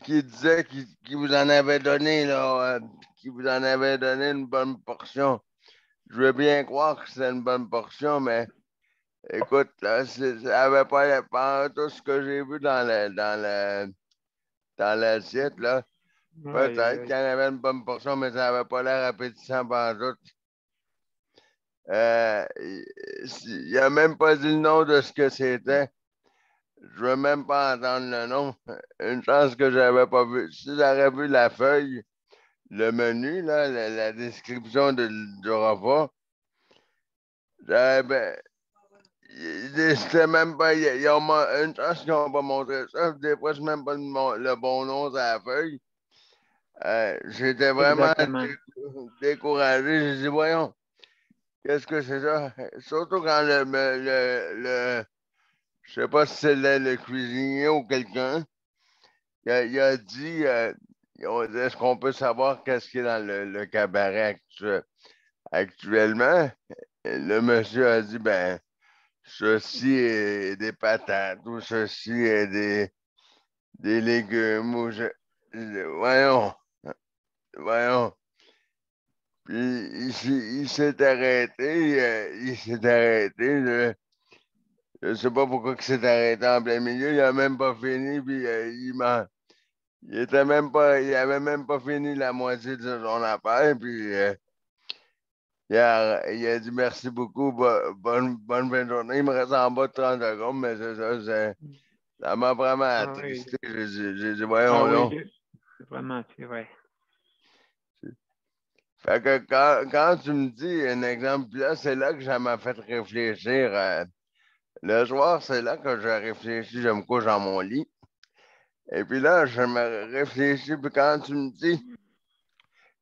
qui disait qu'il vous en avait donné, là, qu'il vous en avait donné une bonne portion. Je veux bien croire que c'est une bonne portion, mais écoute, là, ça n'avait pas tout ce que j'ai vu dans l'assiette, là. Peut-être qu'il y en avait une bonne portion, mais ça n'avait pas l'air appétissant par tout. Il n'a même pas dit le nom de ce que c'était. Je ne veux même pas entendre le nom. Une chance que je n'avais pas vu. Si j'aurais vu la feuille, le menu, là, la description du repas, ben, c'était même pas. Une chance qu'ils n'ont pas montré ça. Des fois, je même pas le bon nom sur la feuille. J'étais vraiment découragé. J'ai dit, voyons, qu'est-ce que c'est ça? Surtout quand je sais pas si c'est le cuisinier ou quelqu'un, il a dit, est-ce qu'on peut savoir qu'est-ce qui est dans le cabaret actuellement? Et le monsieur a dit, ben, ceci est des patates ou ceci est des légumes ou voyons. Puis il s'est arrêté, je ne sais pas pourquoi il s'est arrêté en plein milieu, il n'a même pas fini, puis il avait même pas fini la moitié de son affaire, puis il a dit merci beaucoup, bonne fin de journée. Il me reste en bas de 30 secondes, mais c'est ça, ça m'a vraiment attristé. J'ai dit, voyons donc. C'est vraiment, c'est vrai. Fait que quand tu me dis un exemple, là, c'est là que ça m'a fait réfléchir. Le soir, c'est là que je réfléchis, je me couche dans mon lit. Et puis là, je me réfléchis, puis quand tu me dis,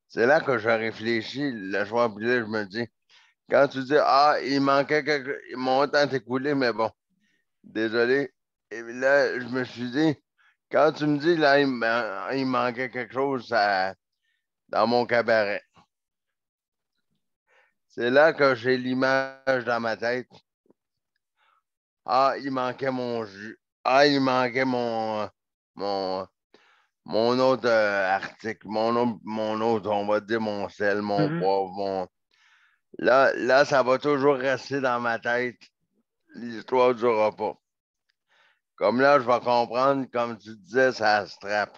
c'est là que je réfléchis le soir, puis là, je me dis, quand tu dis, il manquait mon temps est écoulé, mais bon, désolé. Et puis là, je me suis dit, quand tu me dis, là, il manquait quelque chose dans mon cabaret. C'est là que j'ai l'image dans ma tête. Il manquait mon jus. Il manquait mon autre article, mon autre, on va dire mon sel, mon poivre, Là, ça va toujours rester dans ma tête, l'histoire du repas. Comme là, je vais comprendre, comme tu disais, ça se trappe.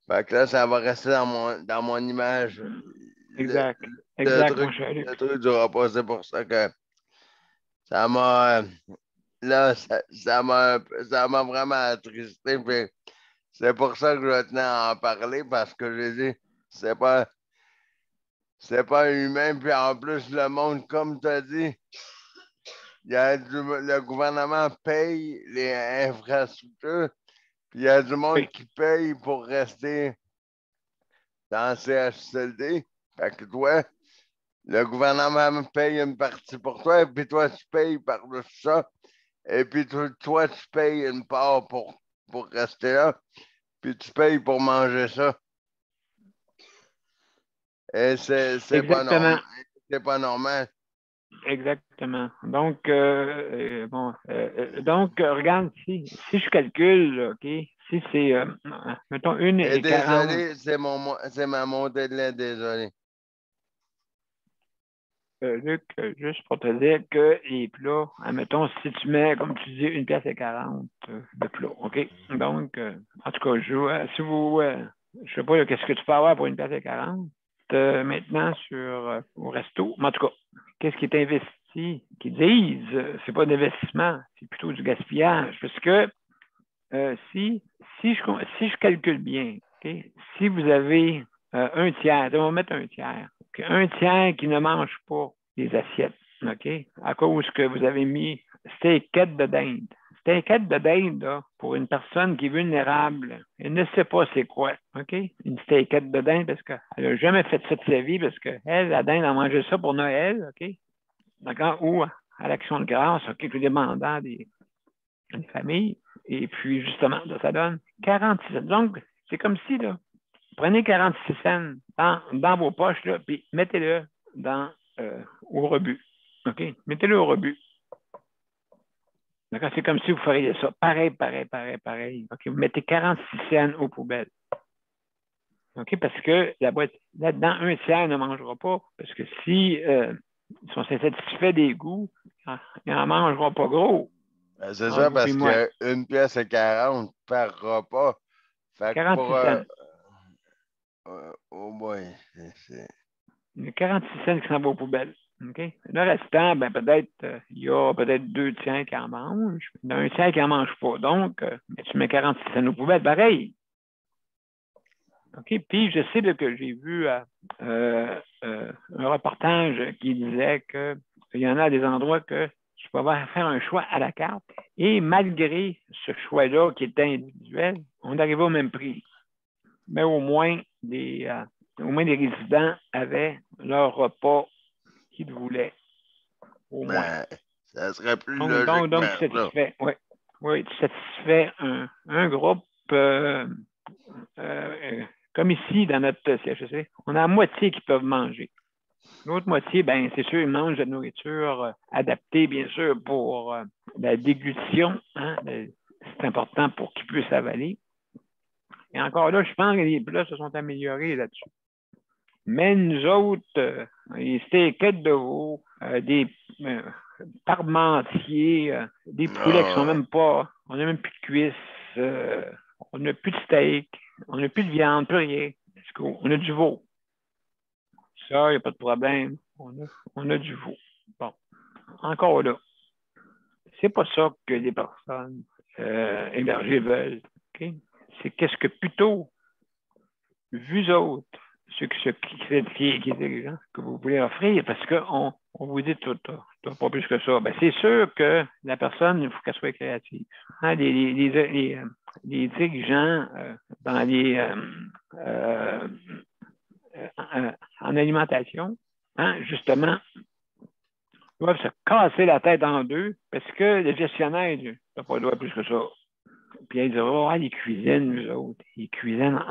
Fait que là, ça va rester dans mon image. Exact. Le truc du repas, c'est pour ça que ça m'a. Là, ça m'a vraiment attristé. C'est pour ça que je tenais à en parler parce que j'ai dit, c'est pas humain. Puis en plus, le monde, comme tu as dit, le gouvernement paye les infrastructures. Puis il y a du monde qui paye pour rester dans le CHSLD. Fait que toi, le gouvernement paye une partie pour toi, et puis toi, tu payes par-dessus ça. Et puis toi, tu payes une part pour rester là, puis tu payes pour manger ça. Et c'est pas normal. C'est pas normal. Exactement. Donc, regarde, si je calcule, OK, si c'est, mettons, une et 40. Désolé, c'est ma montée de lait, désolé. Luc, juste pour te dire que les plats, admettons, si tu mets, comme tu dis, 1,40 $ de plats, OK? Donc, en tout cas, si vous je sais pas qu'est-ce que tu peux avoir pour une pièce de 40 maintenant au resto. Mais en tout cas, qu'est-ce qui est investi? Qu'ils disent, c'est pas d'investissement, c'est plutôt du gaspillage. Parce que si je calcule bien, okay, si vous avez un tiers, on va mettre un tiers, okay, un tiers qui ne mange pas les assiettes, OK, à cause que vous avez mis steakette de dinde. Steakette de dinde, là, pour une personne qui est vulnérable, elle ne sait pas c'est quoi, OK? Une steakette de dinde parce qu'elle n'a jamais fait ça de sa vie parce qu'elle, la dinde, a mangé ça pour Noël, OK? D'accord? Ou à l'Action de grâce, OK, tout demandant des familles. Et puis, justement, là, ça donne 46 cents. Donc, c'est comme si, là, prenez 46 cents dans vos poches, là, puis mettez-le au rebut. OK? Mettez-le au rebut. D'accord? C'est comme si vous feriez ça. Pareil. OK? Vous mettez 46 cents aux poubelles. OK? Parce que la boîte, là-dedans, un tiers ne mangera pas. Parce que si ils sont satisfaits des goûts, ils n'en mangeront pas gros. Ben, c'est ça, parce qu'une pièce est 40 par repas. Fait 46 cents. Oh boy. Il y a 46 cents qui s'en vont aux poubelles. Okay? Le restant, ben, peut-être, il y a peut-être 2 tiers qui en mangent. Il y en a un tiers qui n'en mange pas. Donc, tu mets 46 cents aux poubelles, pareil. OK? Puis, je sais que j'ai vu un reportage qui disait qu'il y en a des endroits que tu peux faire un choix à la carte. Et malgré ce choix-là qui est individuel, on arrive au même prix. Mais au moins, les résidents avaient leur repas qu'ils voulaient. Au moins. Ça serait plus logique. Donc, tu satisfais, oui, tu satisfais un groupe comme ici, dans notre CHSC, on a la moitié qui peuvent manger. L'autre moitié, ben, c'est sûr, ils mangent de la nourriture adaptée, bien sûr, pour la déglutition. Hein? C'est important pour qu'ils puissent avaler. Et encore là, je pense que les plats se sont améliorés là-dessus. Mais nous autres, les steakettes de veau, des parmentiers, des poulets qui sont même pas, on n'a même plus de cuisses, on n'a plus de steak, on n'a plus de viande, plus rien. On a du veau. Ça, il n'y a pas de problème. On a du veau. Bon, encore là, c'est pas ça que les personnes hébergées veulent. Okay? C'est qu'est-ce que plutôt, vous autres, ceux qui que vous voulez offrir, parce qu'on vous dit tout, pas plus que ça. Ben, c'est sûr que la personne, il faut qu'elle soit créative. Hein, les dirigeants en alimentation, hein, justement, doivent se casser la tête en deux parce que le gestionnaire n'a pas le droit plus que ça. Puis ils disent, oh, les cuisines, nous autres. Ils cuisinent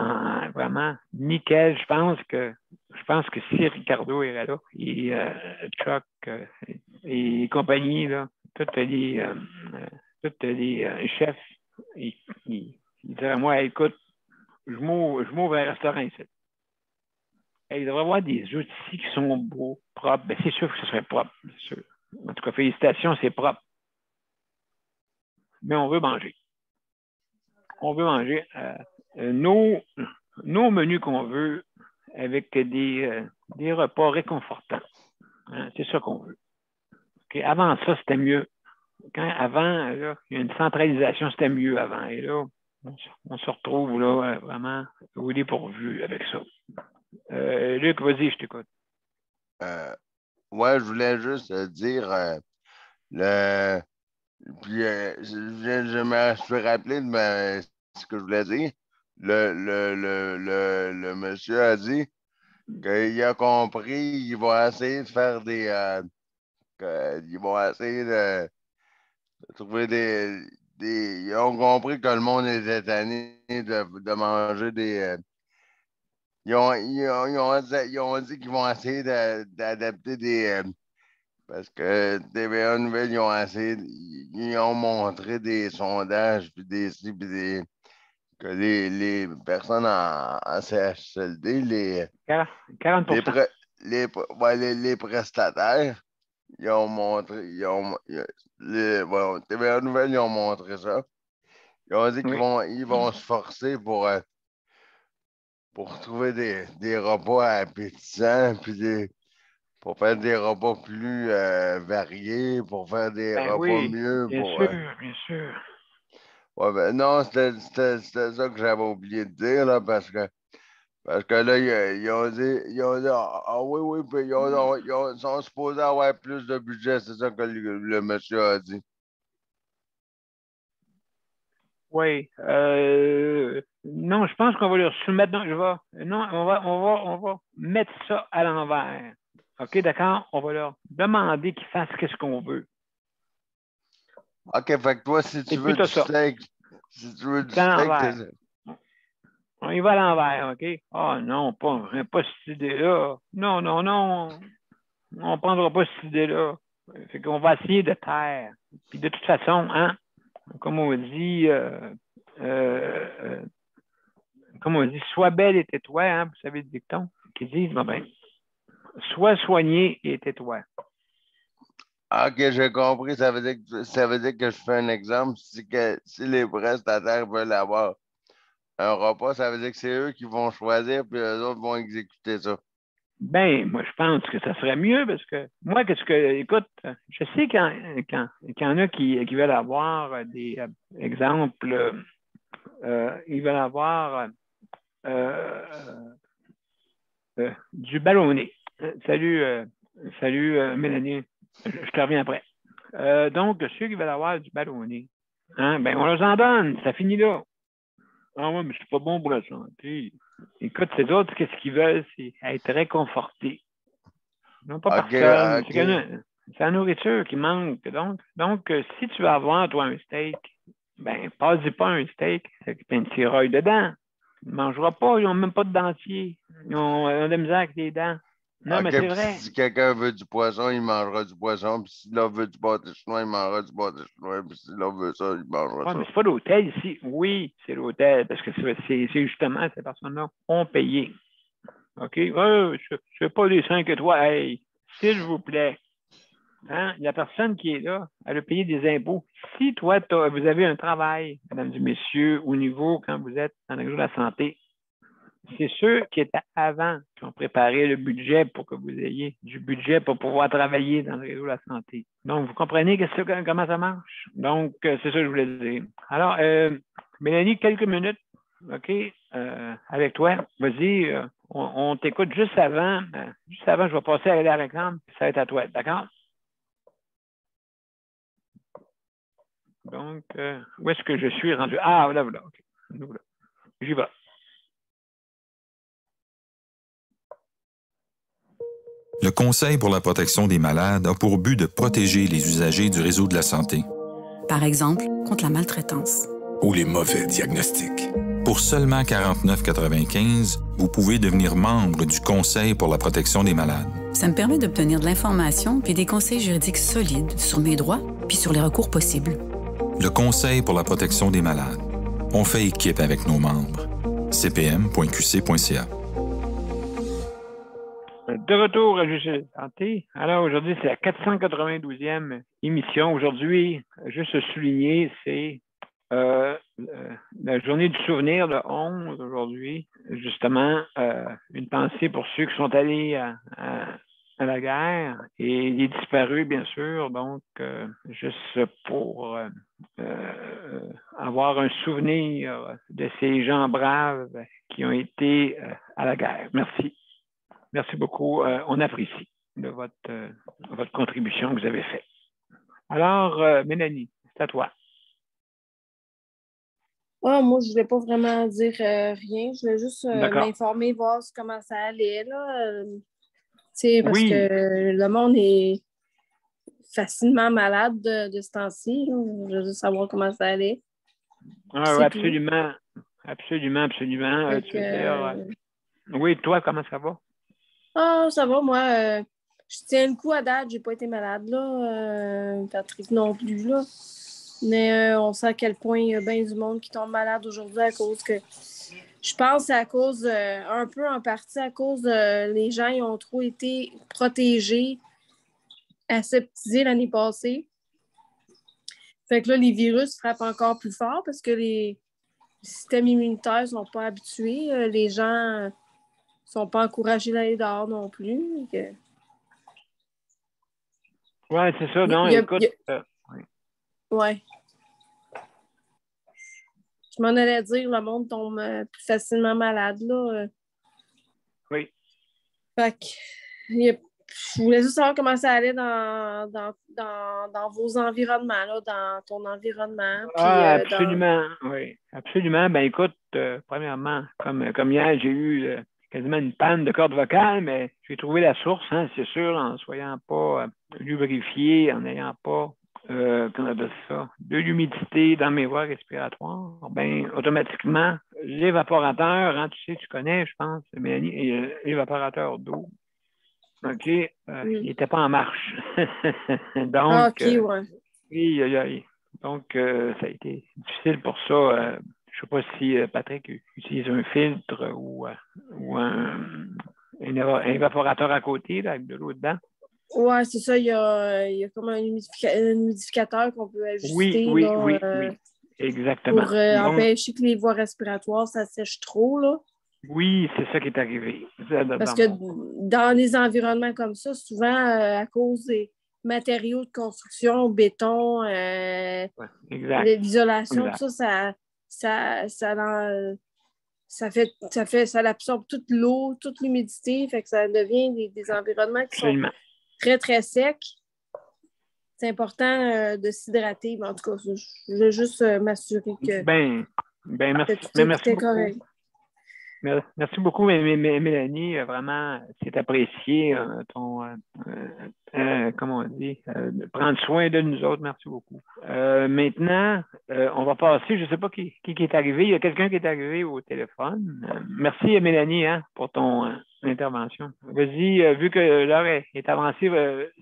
vraiment nickel. Je pense que si Ricardo est là, et Chuck et compagnie, là, tous les chefs, ils diraient, moi, écoute, je m'ouvre un restaurant ici. Il devrait y avoir des outils qui sont beaux, propres. Ben, c'est sûr que ce serait propre, bien sûr. En tout cas, félicitations, c'est propre. Mais on veut manger. On veut manger nos menus qu'on veut avec des repas réconfortants. Hein, c'est ça qu'on veut. Okay. Avant ça, c'était mieux. Avant, là, il y a une centralisation, c'était mieux avant. Et là, on se retrouve là, vraiment au dépourvu avec ça. Luc, vas-y, je t'écoute. Ouais, je voulais juste dire puis je me suis rappelé de ce que je voulais dire. Le monsieur a dit qu'il a compris, il va essayer de faire ils vont essayer de trouver ils ont compris que le monde était tanné de manger des. Ils ont dit qu'ils vont essayer d'adapter des. Parce que TVA Nouvelle, ils ont montré des sondages, puis que les personnes en CHSLD, 40%. Les prestataires, ils ont montré, TVA Nouvelle, ils ont montré ça. Ils ont dit qu'ils vont se forcer pour trouver des repas appétissants, puis pour faire des repas plus variés, pour faire des repas mieux. Bien sûr, bien sûr. Ouais, ben non, c'était ça que j'avais oublié de dire, là, parce que là, ils ont dit, ah oui, oui, puis ils sont supposés avoir plus de budget, c'est ça que le monsieur a dit. Oui. Non, je pense qu'on va leur soumettre. Non, on va mettre ça à l'envers. OK, d'accord? On va leur demander qu'ils fassent ce qu'on veut. OK, fait que toi, si tu veux du steak, on y va à l'envers, OK? Ah non, pas cette idée-là. Non. On ne prendra pas cette idée-là. Fait qu'on va essayer de taire. Puis de toute façon, hein, comme on dit, sois belle et tais-toi, hein, vous savez le dicton, qui dit, ben, sois soigné et tais-toi. OK, j'ai compris. Ça veut dire que je fais un exemple. Si les prestataires veulent avoir un repas, ça veut dire que c'est eux qui vont choisir, puis eux autres vont exécuter ça. Ben, moi, je pense que ça serait mieux parce que moi, écoute, je sais qu'il y en a qui veulent avoir des exemples, ils veulent avoir du ballonné. Salut, Mélanie. Je te reviens après. Donc, ceux qui veulent avoir du ballonné, hein, ben, on leur en donne, ça finit là. Ah ouais, mais c'est pas bon pour la santé. Écoute, ces autres, qu'est-ce qu'ils veulent? C'est être réconfortés. Non, pas personne. C'est la nourriture qui manque. Donc, si tu veux avoir, toi, un steak, ben, passe-y pas un steak avec plein de tirailles dedans. Ils ne mangeront pas, ils n'ont même pas de dentier. Ils ont de la misère avec les dents. Non, mais c'est vrai. Si quelqu'un veut du poisson, il mangera du poisson. Puis si l'autre veut du pâté chinois, il mangera du pâté chinois. Puis si l'autre veut ça, il mangera ça. Mais c'est pas l'hôtel ici. Oui, c'est l'hôtel. Parce que c'est justement ces personnes-là ont payé. OK? Je ne fais pas des 5 étoiles. Hey, s'il vous plaît. Hein? La personne qui est là, elle a payé des impôts. Si toi, vous avez un travail, mesdames et messieurs, au niveau, quand vous êtes dans le réseau de la santé, c'est ceux qui étaient avant qui ont préparé le budget pour que vous ayez du budget pour pouvoir travailler dans le réseau de la santé. Donc, vous comprenez comment ça marche? Donc, c'est ça que je voulais dire. Alors, Mélanie, quelques minutes, OK, avec toi. Vas-y, on t'écoute juste avant. Je vais passer à la réclame. Ça va être à toi, d'accord? Donc, où est-ce que je suis rendu? Ah, voilà, OK. Voilà. J'y vais. Le Conseil pour la protection des malades a pour but de protéger les usagers du réseau de la santé. Par exemple, contre la maltraitance. Ou les mauvais diagnostics. Pour seulement 49,95 $, vous pouvez devenir membre du Conseil pour la protection des malades. Ça me permet d'obtenir de l'information puis des conseils juridiques solides sur mes droits puis sur les recours possibles. Le Conseil pour la protection des malades. On fait équipe avec nos membres. cpm.qc.ca. De retour à Justice et Santé. Alors, aujourd'hui, c'est la 492e émission. Aujourd'hui, juste souligner, c'est la journée du souvenir, le 11 aujourd'hui. Justement, une pensée pour ceux qui sont allés à la guerre et les disparus, bien sûr. Donc, juste pour avoir un souvenir de ces gens braves qui ont été à la guerre. Merci. Merci beaucoup. On apprécie de votre contribution que vous avez faite. Alors, Mélanie, c'est à toi. Ah, moi, je ne voulais pas vraiment dire rien. Je voulais juste m'informer, voir comment ça allait. Là. Parce que le monde est facilement malade de ce temps-ci. Je veux juste savoir comment ça allait. Ah, oui, absolument. Absolument. Tu veux dire, oui, toi, comment ça va? Ah, ça va, moi. Je tiens le coup à date. J'ai pas été malade, là. Patrick non plus, là. Mais on sait à quel point il y a bien du monde qui tombe malade aujourd'hui à cause que... Je pense que c'est à cause, un peu en partie, à cause les gens ils ont trop été protégés, aseptisés l'année passée. Fait que là, les virus frappent encore plus fort parce que système immunitaire ne sont pas habitués. Les gens ne sont pas encouragés d'aller dehors non plus. Oui, c'est ça. Non, écoute. Ouais. Je m'en allais dire, le monde tombe plus facilement malade, là. Oui. Fait que, je voulais juste savoir comment ça allait dans vos environnements, là, dans ton environnement. Absolument, oui. Absolument. Ben écoute, premièrement, comme hier, j'ai eu quasiment une panne de corde vocale, mais j'ai trouvé la source, hein, c'est sûr, en ne soyant pas lubrifié, en n'ayant pas comment on appelle ça, de l'humidité dans mes voies respiratoires, ben automatiquement, l'évaporateur, hein, tu connais, je pense, Mélanie, l'évaporateur d'eau, OK, il n'était pas en marche. Donc, ouais. Oui. Donc, ça a été difficile pour ça. Je ne sais pas si Patrick utilise un filtre ou un évaporateur à côté là, avec de l'eau dedans. Oui, c'est ça. Il y a comme un humidificateur qu'on peut ajuster Oui. Exactement. pour empêcher que les voies respiratoires ça sèche trop. Là. Oui, c'est ça qui est arrivé. Parce que dans des environnements comme ça, souvent, à cause des matériaux de construction, béton, l'isolation, tout ça absorbe toute l'eau, toute l'humidité, fait que ça devient des environnements qui sont très, très secs. C'est important de s'hydrater, mais en tout cas, je veux juste m'assurer que merci beaucoup. Correct. Merci beaucoup, Mélanie. Vraiment, c'est apprécié ton, comment on dit, prendre soin de nous autres. Merci beaucoup. Maintenant, on va passer, je ne sais pas qui est arrivé. Il y a quelqu'un qui est arrivé au téléphone. Merci, Mélanie, hein, pour ton intervention. Vas-y, vu que l'heure est avancée,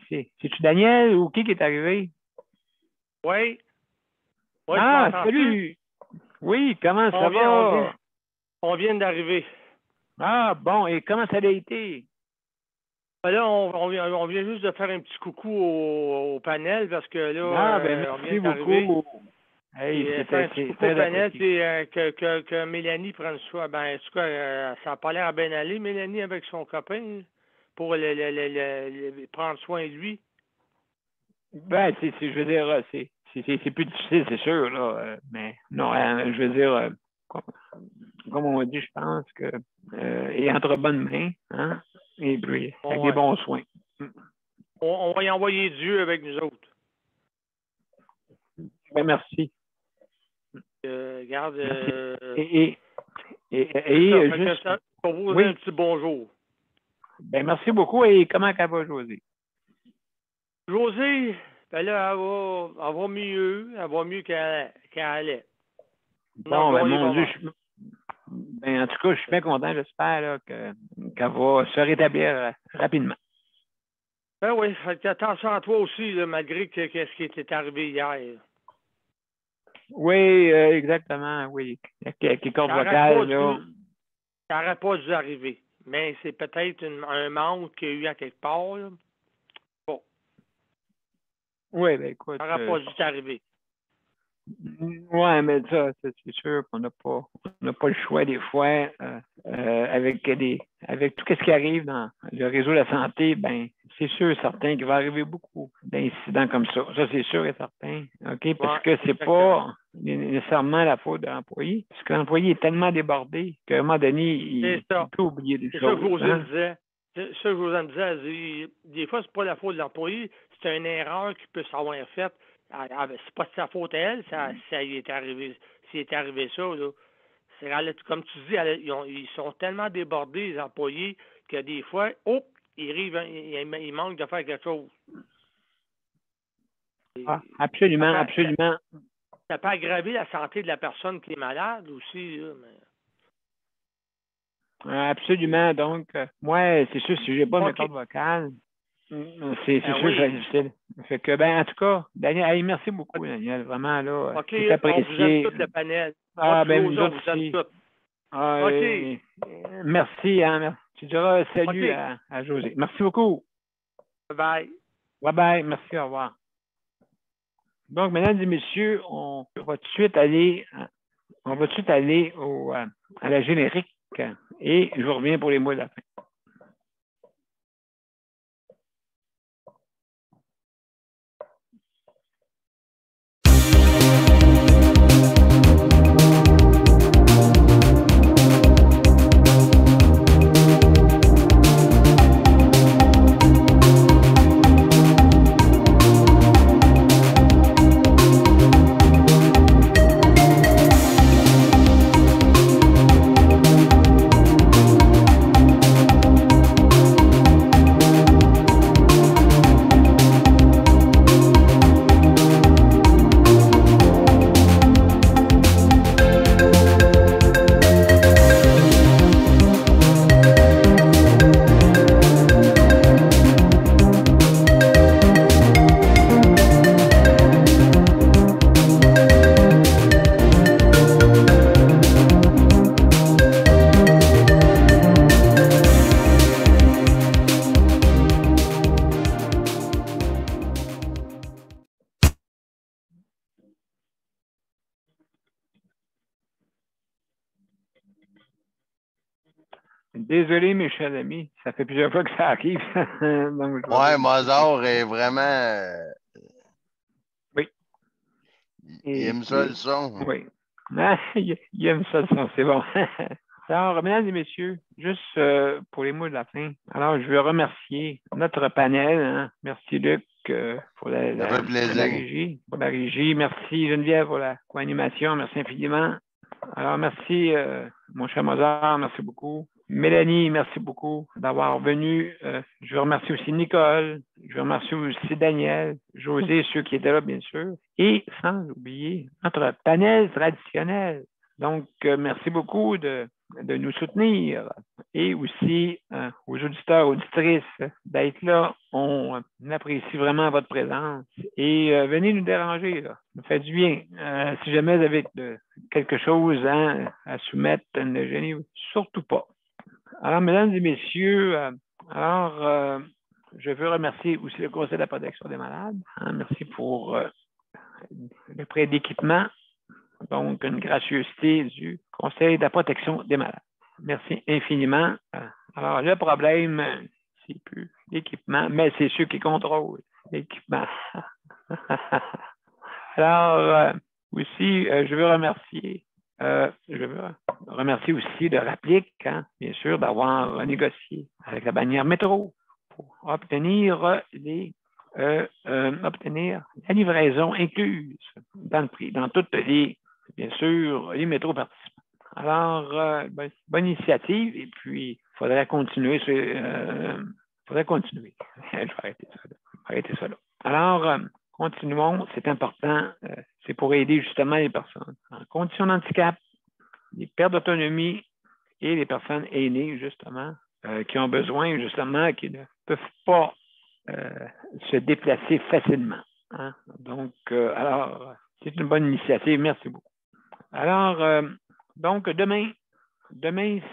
c'est-tu Daniel ou qui est arrivé? Oui. Salut! Oui, comment ça va? On vient d'arriver. Ah, bon, et comment ça a été? Là, on vient juste de faire un petit coucou au panel parce que là, on vient d'arriver. Hey, c'est un petit coucou au panel, puis que Mélanie prenne soin. Ben, en tout cas, ça n'a pas l'air à bien aller, Mélanie, avec son copain, pour prendre soin de lui. Ben, je veux dire, c'est plus difficile, c'est sûr, là. Mais non, je veux dire, comme on dit, je pense que est entre bonnes mains, hein, et puis avec des bons soins. On va y envoyer Dieu avec nous autres. Ben, merci. Regarde. Et juste pour vous un petit bonjour. Ben, merci beaucoup. Et comment elle va, Josée? Josée, ben là, elle va mieux. Elle va mieux qu'elle allait. Bon, ben, mon Dieu, ben, en tout cas, je suis bien content, j'espère qu'elle va se rétablir rapidement. Ben oui, fais attention à toi aussi, là, malgré ce qui était arrivé hier. Oui, exactement, oui. Avec les cordes vocales, là. Ça n'aurait pas dû arriver. Mais c'est peut-être un manque qu'il y a eu à quelque part, là. Bon. Oui, ben écoute. Ça n'aurait pas dû t'arriver. Oui, mais ça, c'est sûr qu'on n'a pas le choix des fois avec tout ce qui arrive dans le réseau de la santé, ben c'est sûr et certain qu'il va arriver beaucoup d'incidents comme ça. Ça, c'est sûr et certain. OK? Parce que c'est pas nécessairement la faute de l'employé. Parce que l'employé est tellement débordé qu'à un moment donné, il peut oublier des choses. C'est ça que José me disait. C'est ça que José me disait. Des fois, c'est pas la faute de l'employé, c'est une erreur qu'il peut s'avoir faite. C'est pas de sa faute à elle, ça y est arrivé. S'il est arrivé ça, là. Comme tu dis, ils sont tellement débordés, les employés, que des fois, il manque de faire quelque chose. Absolument. Ça peut aggraver la santé de la personne qui est malade aussi. Là, mais... Absolument. Donc, moi, c'est sûr, si j'ai pas mes cordes vocales, c'est sûr que c'est difficile. Fait que, ben, en tout cas, Daniel, merci beaucoup, Daniel. Vraiment, là, c'est apprécié. On vous aime tout le panel. Nous autres aussi. Merci, hein. Tu diras salut à José. Merci beaucoup. Bye. Bye. Merci, au revoir. Donc, mesdames et messieurs, on va tout de suite aller on va tout de suite aller à la générique et je reviens pour les mots de la fin. Désolé, mes chers amis, ça fait plusieurs fois que ça arrive. Donc, ouais, Mozart est vraiment. Oui. Il aime ça le son. Oui. Ah, il aime ça le son, c'est bon. Alors, mesdames et messieurs, juste pour les mots de la fin, alors je veux remercier notre panel. Hein. Merci Luc pour la régie. Pour la régie. Merci Geneviève pour la co-animation. Merci infiniment. Alors, merci mon cher Mozart, merci beaucoup. Mélanie, merci beaucoup d'avoir venu. Je veux remercier aussi Nicole. Je veux remercier aussi Daniel, José, ceux qui étaient là, bien sûr. Et sans oublier notre panel traditionnel. Donc, merci beaucoup de nous soutenir et aussi aux auditeurs, auditrices d'être là. On apprécie vraiment votre présence et venez nous déranger. Là. Ça nous fait du bien. Si jamais vous avez quelque chose à soumettre, ne gênez surtout pas. Alors, mesdames et messieurs, je veux remercier aussi le Conseil de la protection des malades. Hein, merci pour le prêt d'équipement. Donc, une gracieuseté du Conseil de la protection des malades. Merci infiniment. Alors, le problème, c'est plus l'équipement, mais c'est ceux qui contrôlent l'équipement. Alors, aussi, je veux remercier aussi le RAPLIC, hein, bien sûr, d'avoir négocié avec la bannière métro pour obtenir obtenir la livraison incluse dans le prix, dans toutes bien sûr, les métros participants. Alors, bonne initiative, et puis, il faudrait continuer. Je vais arrêter ça là. Alors, continuons, c'est important. C'est pour aider justement les personnes en condition de handicap, les pertes d'autonomie et les personnes aînées, justement, qui ont besoin, justement, qui ne peuvent pas se déplacer facilement. Hein? Donc, alors, c'est une bonne initiative. Merci beaucoup. Alors, donc, demain,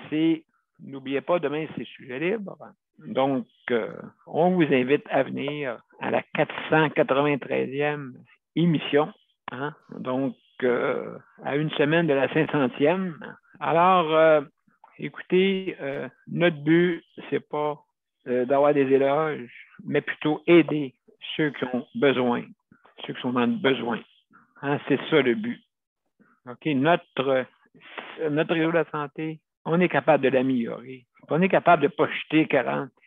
c'est, n'oubliez pas, demain, c'est sujet libre. Donc, on vous invite à venir à la 493e émission. Hein? Donc, à une semaine de la 500e. Alors, écoutez, notre but, c'est pas d'avoir des éloges, mais plutôt aider ceux qui ont besoin, ceux qui sont dans le besoin. Hein? C'est ça le but. OK? Notre réseau de la santé, on est capable de l'améliorer. On est capable de ne pas jeter 47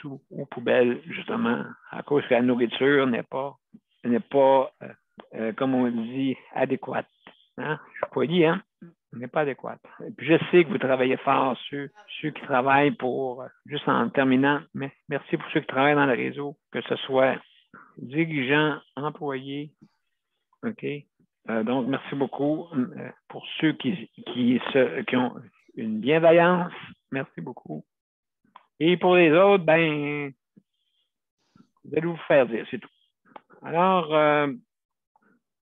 sous aux poubelles, justement, à cause que la nourriture n'est pas comme on dit, adéquate. Hein? Je suis poli, hein? N'est pas adéquate. Et puis je sais que vous travaillez fort, ceux qui travaillent pour, juste en terminant, mais merci pour ceux qui travaillent dans le réseau, que ce soit dirigeants, employés, OK? Donc, merci beaucoup pour ceux qui ont une bienveillance. Merci beaucoup. Et pour les autres, ben, vous allez vous faire dire, c'est tout. Alors,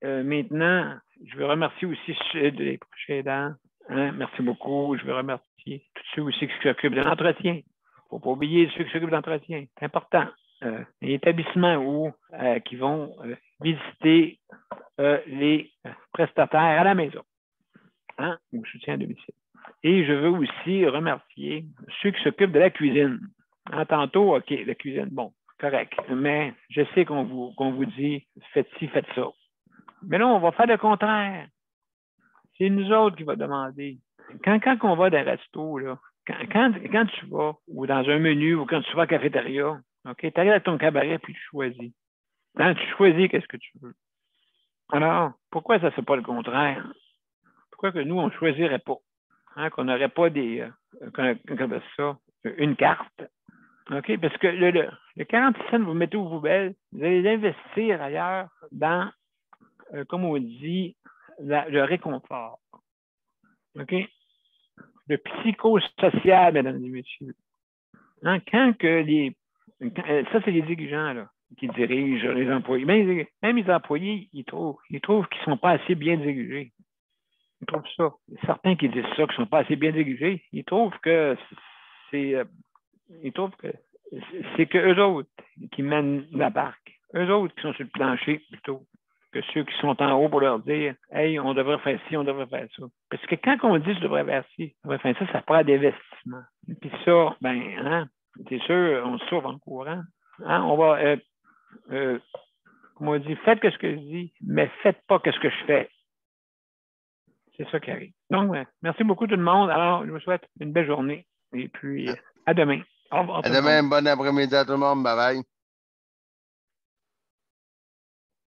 maintenant, je veux remercier aussi les prochains aidants. Hein? Merci beaucoup. Je veux remercier tous ceux aussi qui s'occupent de l'entretien. Il ne faut pas oublier ceux qui s'occupent de l'entretien. C'est important. Les établissements qui vont visiter les prestataires à la maison, hein, au soutien à domicile. Et je veux aussi remercier ceux qui s'occupent de la cuisine. Hein, tantôt, OK, la cuisine, bon, correct. Mais je sais qu'on vous dit, faites ci, faites ça. Mais là, on va faire le contraire. C'est nous autres qui va demander. Quand on va dans un resto, là, quand tu vas, ou dans un menu, ou quand tu vas à la cafétéria, OK, tu arrives à ton cabaret puis tu choisis. Hein, tu choisis qu'est-ce que tu veux. Alors, pourquoi ça ne fait pas le contraire? Pourquoi que nous, on ne choisirait pas? Hein, qu'on n'aurait pas une carte. OK? Parce que le 40 cents, vous mettez aux poubelles, vous allez l'investir ailleurs dans, comme on dit, le réconfort. OK? Le psychosocial, mesdames et messieurs. Hein, ça, c'est les dirigeants là, qui dirigent les employés. Même les employés, ils trouvent qu'ils ne sont pas assez bien dirigés. Ils trouvent ça. Il y a certains qui disent ça, qu'ils ne sont pas assez bien dirigés. Ils trouvent que c'est que eux autres qui mènent la barque. Eux autres qui sont sur le plancher plutôt que ceux qui sont en haut pour leur dire « Hey, on devrait faire ci, on devrait faire ça. » Parce que quand on dit « Je devrais faire ci, on devrait faire ça », ça prend d'investissement. Puis ça, hein, c'est sûr, on se sauve en courant. Hein, on va, comme on dit, faites ce que je dis, mais faites pas ce que je fais. C'est ça qui arrive. Donc, merci beaucoup tout le monde. Alors, je vous souhaite une belle journée. Et puis, à demain. Au revoir. À demain, bon après-midi à tout le monde. Bye bye.